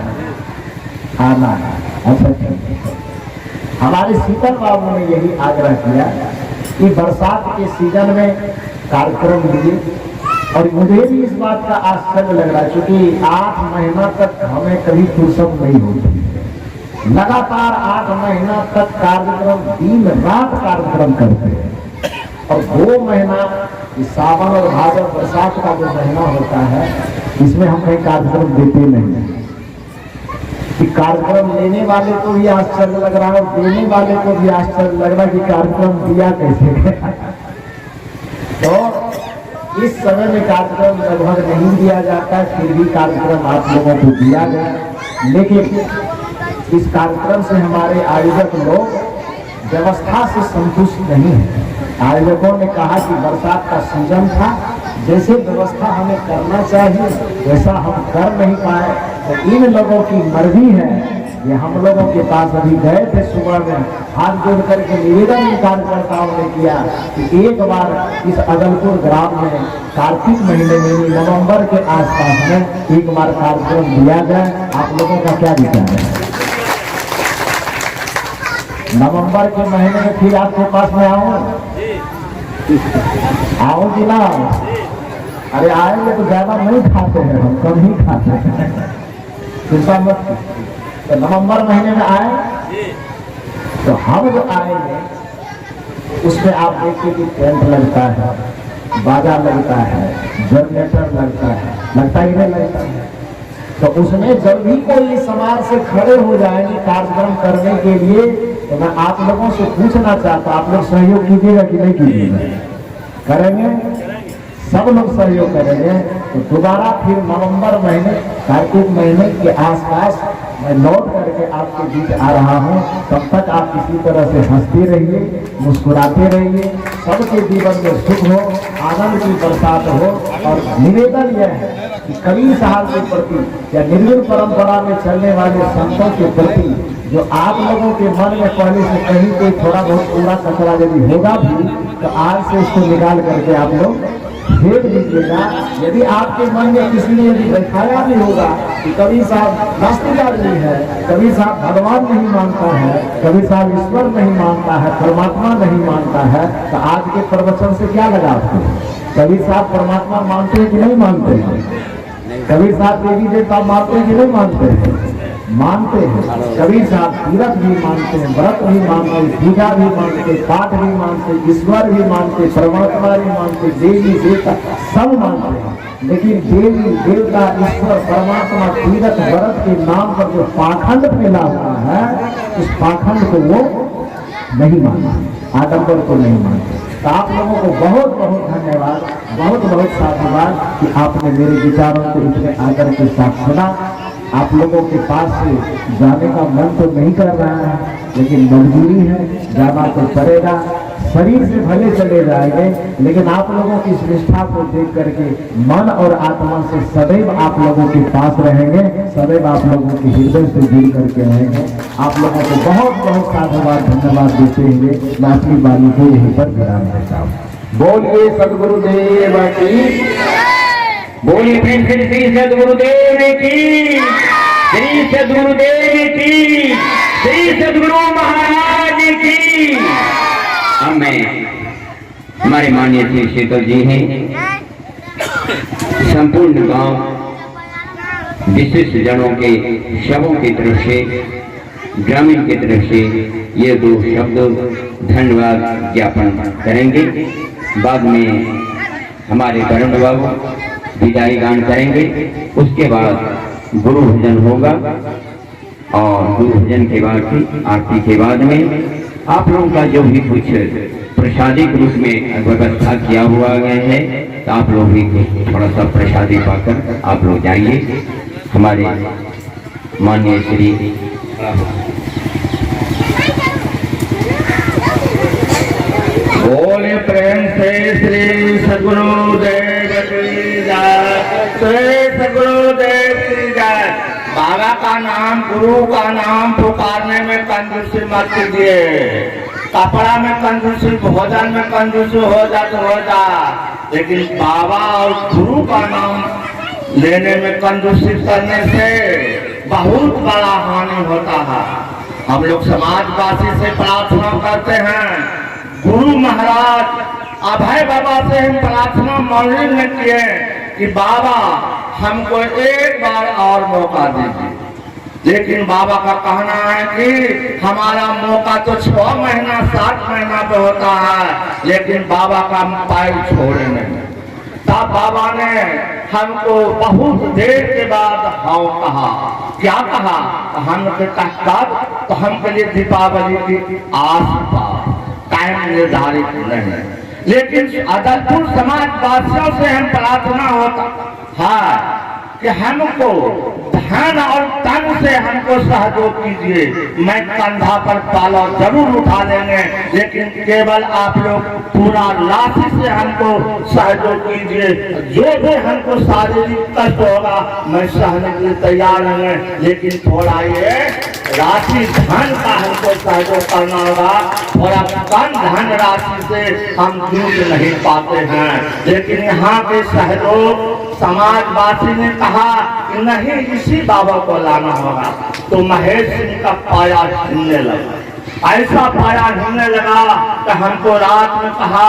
आना है। अच्छा ठीक है। हमारे शीतल बाबू ने यही आग्रह किया कि बरसात के सीजन में कार्यक्रम दिए, और मुझे भी इस बात का आश्चर्य लग रहा है, क्योंकि 8 महीना तक हमें कभी फुर्सत नहीं होती। लगातार 8 महीना तक कार्यक्रम, दिन रात कार्यक्रम करते हैं, और 2 महीना सावन और भादव बरसात का जो महीना होता है, इसमें हम कहीं कार्यक्रम देते नहीं। कि कार्यक्रम लेने वाले को भी आश्चर्य लग रहा है और देने वाले को भी आश्चर्य लग रहा है कि कार्यक्रम दिया कैसे। तो इस समय में कार्यक्रम लगभग नहीं दिया जाता, फिर भी कार्यक्रम आप लोगों को दिया गया। लेकिन इस कार्यक्रम से हमारे आयोजक लोग व्यवस्था से संतुष्ट नहीं है। आयोजकों ने कहा कि बरसात का सीजन था, जैसे व्यवस्था हमें करना चाहिए वैसा हम कर नहीं पाए, तो इन लोगों की मर्जी है। ये हम लोगों के पास अभी गए थे सुबह में, हाथ जोड़ करके निवेदन इन कार्यकर्ताओं ने किया कि एक बार इस अगलपुर ग्राम में कार्तिक महीने में, नवंबर के आसपास में एक बार कार्यक्रम दिया जाए। आप लोगों का क्या विचार है? नवंबर के महीने में फिर आपके पास में आऊं कि ना? अरे आएंगे तो ज्यादा नहीं खाते हैं, हम कम ही खाते हैं, चिंता मत। तो नवंबर महीने में आए तो हम जो आएंगे उसमें आप देखिए कि टेंट लगता है, बाजा लगता है, जनरेटर लगता है, लगता ही नहीं लगता है। तो उसमें जब भी कोई समाज से खड़े हो जाएंगे कार्यक्रम करने के लिए, तो मैं आप लोगों से पूछना चाहता, आप लोग सहयोग कीजिएगा कि नहीं कीजिएगा? करेंगे? सब लोग सहयोग करेंगे। तो दोबारा फिर नवंबर महीने, कार्तिक महीने के आसपास मैं लौट करके आपके बीच आ रहा हूँ। तब तक आप इसी तरह से हंसते रहिए, मुस्कुराते रहिए, सबके जीवन में सुख हो, आनंद की बरसात हो। और निवेदन यह है कि कबीर साहब के प्रति या निर्गुण परंपरा में चलने वाले संतों के प्रति जो आप लोगों के मन में पहले से कहीं कोई थोड़ा बहुत कूड़ा कचरा यदि होगा भी, तो आज से इसको निकाल करके आप लोग फेंक दीजिएगा। यदि आपके मन में किसी ने यदि बैठाया भी होगा कि कबीर साहब नास्तिक आदमी है, कबीर साहब भगवान नहीं मानता है, कबीर साहब ईश्वर नहीं मानता है, परमात्मा नहीं मानता है, तो आज के प्रवचन से क्या लगा आपको? कबीर साहब परमात्मा मानते हैं कि नहीं मानते हैं? कबीर साहब देवी देवता मानते हैं कि नहीं मानते हैं? मानते हैं। कबीर साहब तीरथ भी मानते हैं, व्रत भी मानते हैं, पूजा भी मानते, पाठ भी मानते, ईश्वर भी मानते, परमात्मा भी मानते, देवी देवता सब मानते हैं। लेकिन देवी देवता ईश्वर परमात्मा तीरथ व्रत के नाम पर जो पाखंड फैला हुआ है, उस पाखंड को वो नहीं मानते, आडंबर को नहीं मानते। तो आप लोगों को बहुत बहुत धन्यवाद, बहुत बहुत साधुवाद कि आपने मेरे विचारों को इतने आदर के साथ सुना। आप लोगों के पास से जाने का मन तो नहीं कर रहा है, लेकिन मजबूरी है, जाना तो पड़ेगा। शरीर से भले चले जाएंगे, लेकिन आप लोगों की इस निष्ठा को देख करके मन और आत्मा से सदैव आप लोगों के पास रहेंगे, सदैव आप लोगों के हृदय से जुड़ करके रहेंगे। आप लोगों को बहुत बहुत साधुवाद धन्यवाद देते हुए मैं अपनी वाणी को यहीं पर विराम देता हूँ। बोलिए सदगुरुदेव की, बोलिए फिर श्री सदगुरुदेव की, श्री सदगुरुदेव की, श्री सदगुरु महाराज की। अब मैं, हमारे माननीय श्री शीतल जी हैं, संपूर्ण गांव विशिष्ट जनों के शवों की तरफ से, ग्रामीण की तरफ से ये दो शब्द धन्यवाद ज्ञापन करेंगे। बाद में हमारे वरुण बाबू विदाई गान करेंगे। उसके बाद गुरु भजन होगा और गुरु भजन के बाद की आरती के बाद में आप लोगों का जो भी कुछ प्रसादिक रूप में व्यवस्था किया हुआ गया है, तो आप लोग भी कुछ थोड़ा सा प्रसादी पाकर आप लोग जाइए। हमारे माननीय श्री बोले प्रेम से श्री सदगुरुदेव की जय, श्री सदगुरुदेव की जय। बाबा का नाम, गुरु का नाम पुकारने में कंजूसी मत कीजिए। कपड़ा में कंजूसी, भोजन में कंजूसी हो जा तो हो जा, लेकिन बाबा और गुरु का नाम लेने में कंजूसी करने से बहुत बड़ा हानि होता है। हम लोग समाजवासी से प्रार्थना करते हैं, गुरु महाराज अभय बाबा से हम प्रार्थना मौलिक में किए कि बाबा हमको एक बार और मौका दीजिए। लेकिन बाबा का कहना है कि हमारा मौका तो 6 महीना 7 महीना पे होता है, लेकिन बाबा का पैर छोड़े नहीं। तब बाबा ने हमको बहुत देर के बाद हाँ कहा। क्या कहा? हमने कहा तो हमके लिए दीपावली की आस-पास टाइम निर्धारित नहीं, लेकिन अदलपुर समाजवासियों से हम प्रार्थना होता है कि हमको धन और तन से हमको सहयोग कीजिए। मैं कंधा पर पाला जरूर उठा लेंगे, लेकिन केवल आप लोग पूरा राशि से हमको सहयोग कीजिए। जो भी हमको शारीरिक कष्ट होगा मैं सहने के लिए तैयार हूँ, लेकिन थोड़ा ये राशि धन का हमको सहयोग करना होगा। थोड़ा कम धन राशि से हम जूझ नहीं पाते हैं, लेकिन यहाँ के सहयोग समाजवासी ने कहा कि नहीं, इसी बाबा को लाना होगा। तो महेश सिंह का पाया हिलने लगा, ऐसा पाया हिलने लगा कि हमको रात में कहा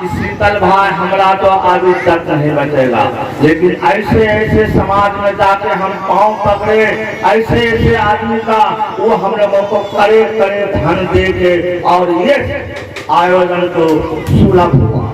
कि शीतल भाई हमारा तो आगे तक नहीं बचेगा। लेकिन ऐसे ऐसे समाज में जाके हम पांव पकड़े, ऐसे ऐसे आदमी का वो हम लोगों को करीब करीब धन दे के और ये आयोजन को सुलभ हुआ।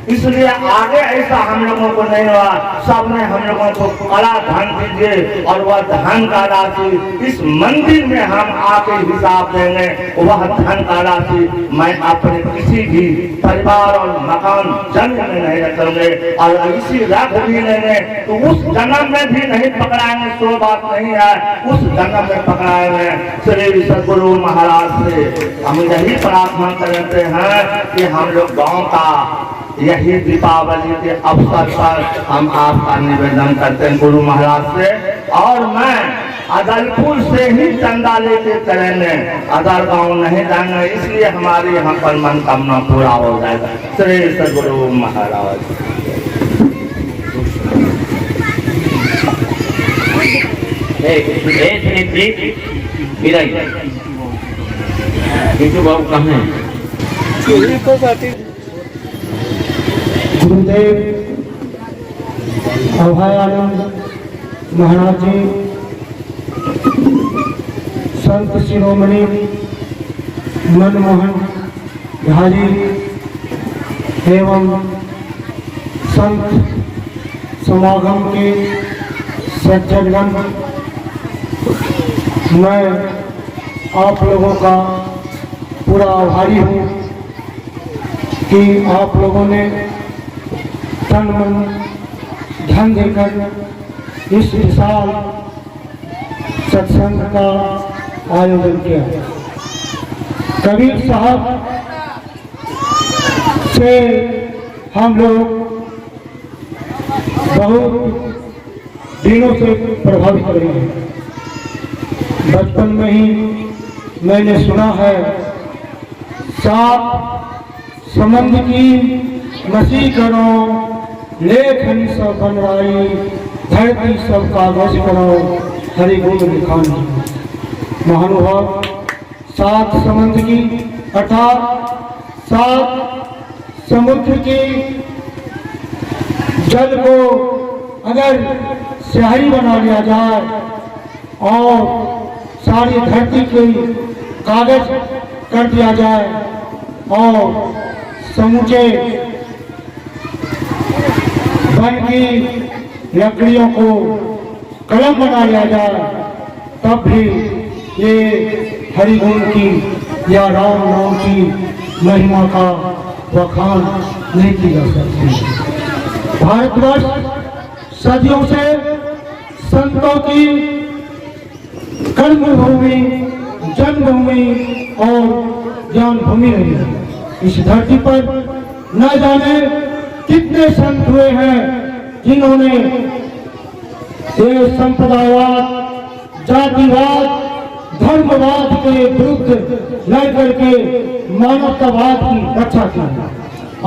इसलिए आगे ऐसा हम लोगों को नहीं हुआ। सबने हम लोगों को कड़ा धन दीजिए और वह धन का राशि इस मंदिर में हम आके हिसाब देंगे। वह धन का राशि मैं अपने किसी भी परिवार और मकान जन्म में नहीं रखेंगे और इसी रख भी लेंगे तो उस जन्म में भी नहीं पकड़ाएंगे। सो बात नहीं है, उस जन्म में पकड़ाएंगे। श्री सद्गुरु महाराज से हम यही प्रार्थना करते हैं कि हम लोग गांव का यही दीपावली के अवसर पर हम आपका निवेदन करते हैं गुरु महाराज से। और मैं अदलपुर से ही चंदा लेके चलेंगे, अदर गांव नहीं जाएंगे, इसलिए हमारी यहाँ पर मनोकामना पूरा हो जाएगा। श्री सद्गुरु महाराज। बाबू कहाँ है? गुरुदेव अभयानंद महाराज जी, संत शिरोमणि मनमोहन झा जी एवं संत समागम के सज्जनगण, मैं आप लोगों का पूरा आभारी हूँ कि आप लोगों ने तन मन धन देकर इस विशाल सत्संग का आयोजन किया। कबीर साहब से हम लोग बहुत दिनों से प्रभावित रहे हैं। बचपन में ही मैंने सुना है, सात समंद की मसी करो, लेखन सब बनवाई, धरती सब कागज करो, हरि गुण लिखानी। महानुभाव, सात समंद की अर्थात सात समुद्र की जल को अगर स्याही बना लिया जाए और सारी धरती के कागज कर दिया जाए और समूचे वन की लकड़ियों को कलम बना लिया जाए, तब भी ये हरिगुण की या राम नाम की महिमा का बखान नहीं की जा सकती। भारतवर्ष सदियों से संतों की कर्मभूमि, जन्मभूमि और ज्ञान भूमि रही है। इस धरती पर न जाने कितने संत हुए हैं जिन्होंने ये संप्रदायवाद, जातिवाद, धर्मवाद के विरुद्ध लड़ करके मानवतावाद की रक्षा की।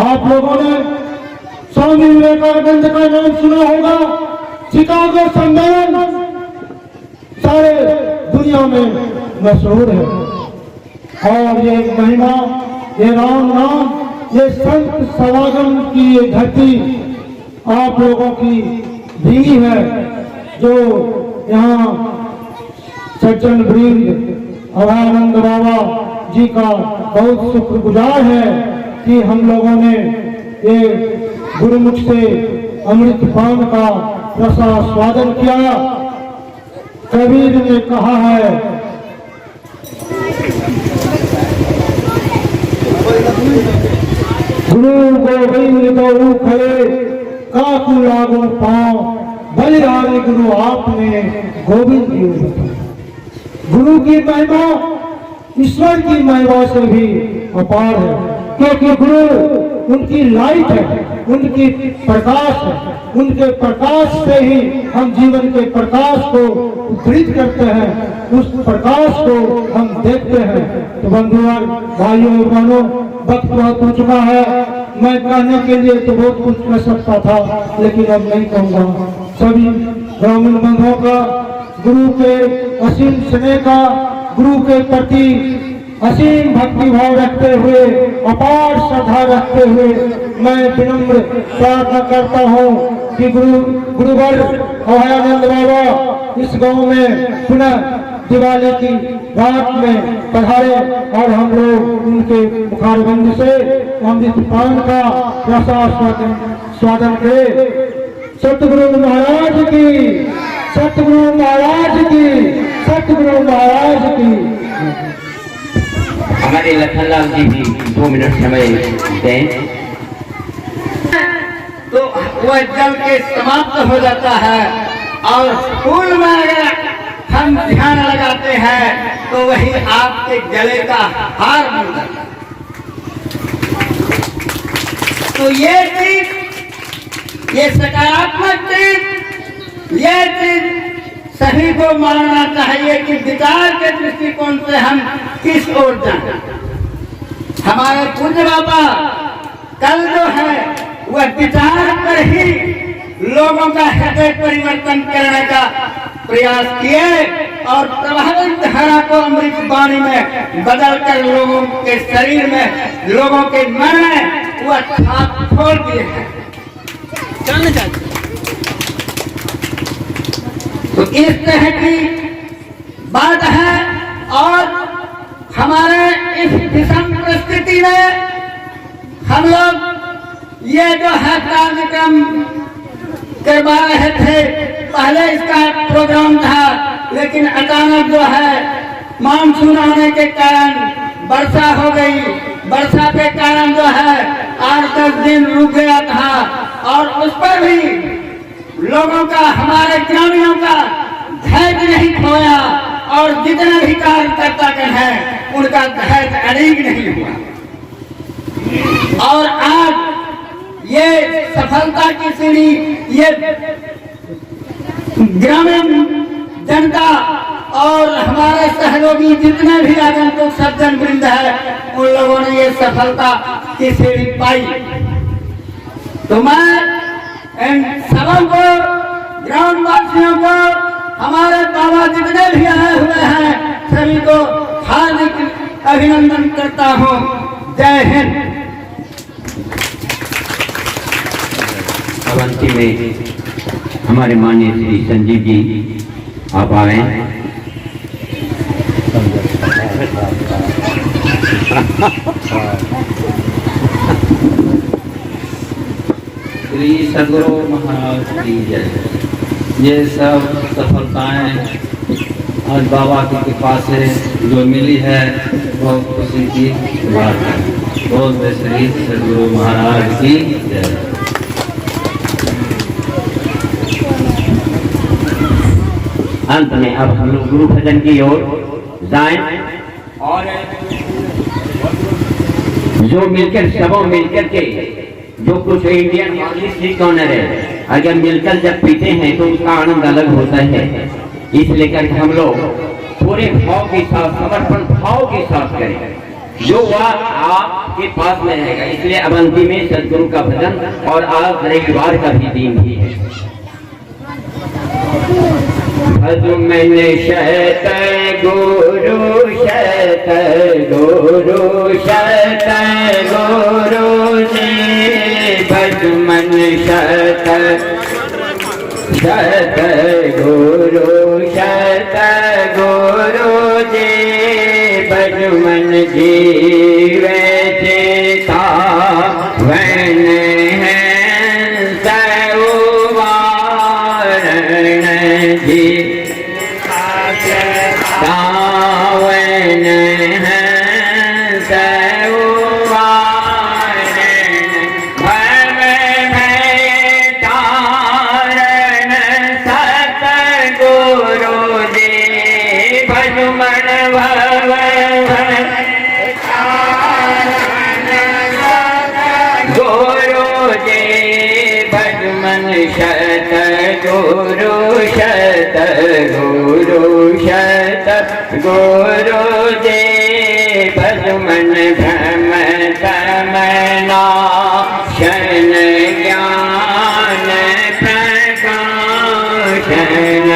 आप लोगों ने स्वामी विवेकानंद का नाम सुना होगा। शिकागो सम्मेलन सारे दुनिया में मशहूर है और ये महिमा, ये राम नाम, ये संत समागम की ये धरती आप लोगों की भीगी है, जो यहाँ सज्जन वृंद अभयानंद बाबा जी का बहुत शुक्रगुजार है कि हम लोगों ने ये गुरुमुख से अमृत पान का रसास्वादन किया। कबीर ने कहा है, गुरु गोविंद गौ खड़े काकू लागू पाँव, बलिहारी गुरु आपने गोविंद जी। गुरु की महिमा ईश्वर की महिमा से भी अपार है, क्योंकि गुरु उनकी लाइट है, उनकी प्रकाश है। उनके प्रकाश से ही हम जीवन के प्रकाश को उद्धृत करते हैं, उस प्रकाश को हम देखते हैं। तो बंधुओं, भाइयों और बहनों, वक्त बहुत हो चुका है। मैं कहने के लिए तो बहुत कुछ कह सकता था, लेकिन अब नहीं कहूँगा। सभी ग्रामीण बंधुओं का गुरु के असीम स्नेह का, गुरु के प्रति असीम भक्ति भाव रखते हुए, अपार श्रद्धा रखते हुए मैं विनम्र प्रार्थना करता हूँ कि गुरुवर अभयानंद बाबा इस गांव में पुनः दिवाली की रात में पधारे और हम लोग उनके मुखारबंद से अमृत पान का रसास्वादन स्वादन करें। सतगुरु महाराज की, सतगुरु महाराज की, सतगुरु महाराज की। हमारे लखनलाल जी भी 2 मिनट समय दें तो वह जल के समाप्त हो जाता है और फूल में अगर हम ध्यान लगाते हैं तो वही आपके गले का हार बन जाता है। तो ये चीज, ये सकारात्मक चीज, ये चीज सभी को मानना चाहिए कि विचार के दृष्टिकोण से हम किस ओर जाएं। हमारे पूज्य बाबा कल जो है वह विचार कर ही लोगों का हृदय परिवर्तन करने का प्रयास किए और प्रभावित धारा को अमृत वाणी में बदल कर लोगों के शरीर में, लोगों के मन में वह छाप छोड़ दिए हैं। तो इस तरह की बात है और हमारे इस विषम परिस्थिति में हम लोग ये जो है कार्यक्रम करवा रहे थे, पहले इसका प्रोग्राम था, लेकिन अचानक जो है मानसून आने के कारण वर्षा हो गई। वर्षा के कारण जो है 8-10 दिन रुक गया था और उस पर भी लोगों का, हमारे ग्रामीणों का धैर्य नहीं खोया और जितने भी कार्यकर्ता हैं उनका धैर्य अड़िग नहीं हुआ। और आज ये सफलता की सीढ़ी, ये ग्रामीण जनता और हमारे सहयोगी जितने भी आगंतुक सज्जन वृंद है उन लोगों ने ये सफलता की सीढ़ी पाई। तो मैं इन सबों को, ग्रामवासियों को, हमारे बाबा जितने भी आए हुए हैं सभी को हार्दिक अभिनंदन करता हूँ। जय हिंद। अवंती में हमारे माननीय श्री संजीव जी आप आए। श्री सदगुरु महाराज की जय। ये सब सफलताएं आज बाबा की कृपा से जो मिली है बहुत खुशी की बात है। बोल श्री सदगुरु महाराज की जय। अंत में अब हम लोग गुरु भजन की ओर जाएं और जो मिलकर सबों मिलकर के जो कुछ इंडियन हॉर्लिक्स कॉर्नर है, अगर मिलकर जब पीते हैं तो उसका आनंद अलग होता है। इसलिए कर हम लोग पूरे भाव के साथ, समर्पण भाव के साथ करें जो वह आपके पास में रहेगा। इसलिए अवंती में सदगुरु का भजन और आज रविवार का भी दिन भी है। भजमन शत गुरु शत गुरु शत गुरु जी, भजमन शत शत गुरु शत गुरु जी, भजमन जीवे चेता वैन है जी, सावन है सौवान, भव में तारण सतगुरु जी, भजमन भव गुरु जी, भजमन शत गुरु शत गुरु शत गुरु जी, भजमन भ्रम तमना शन ज्ञान प्रकाशन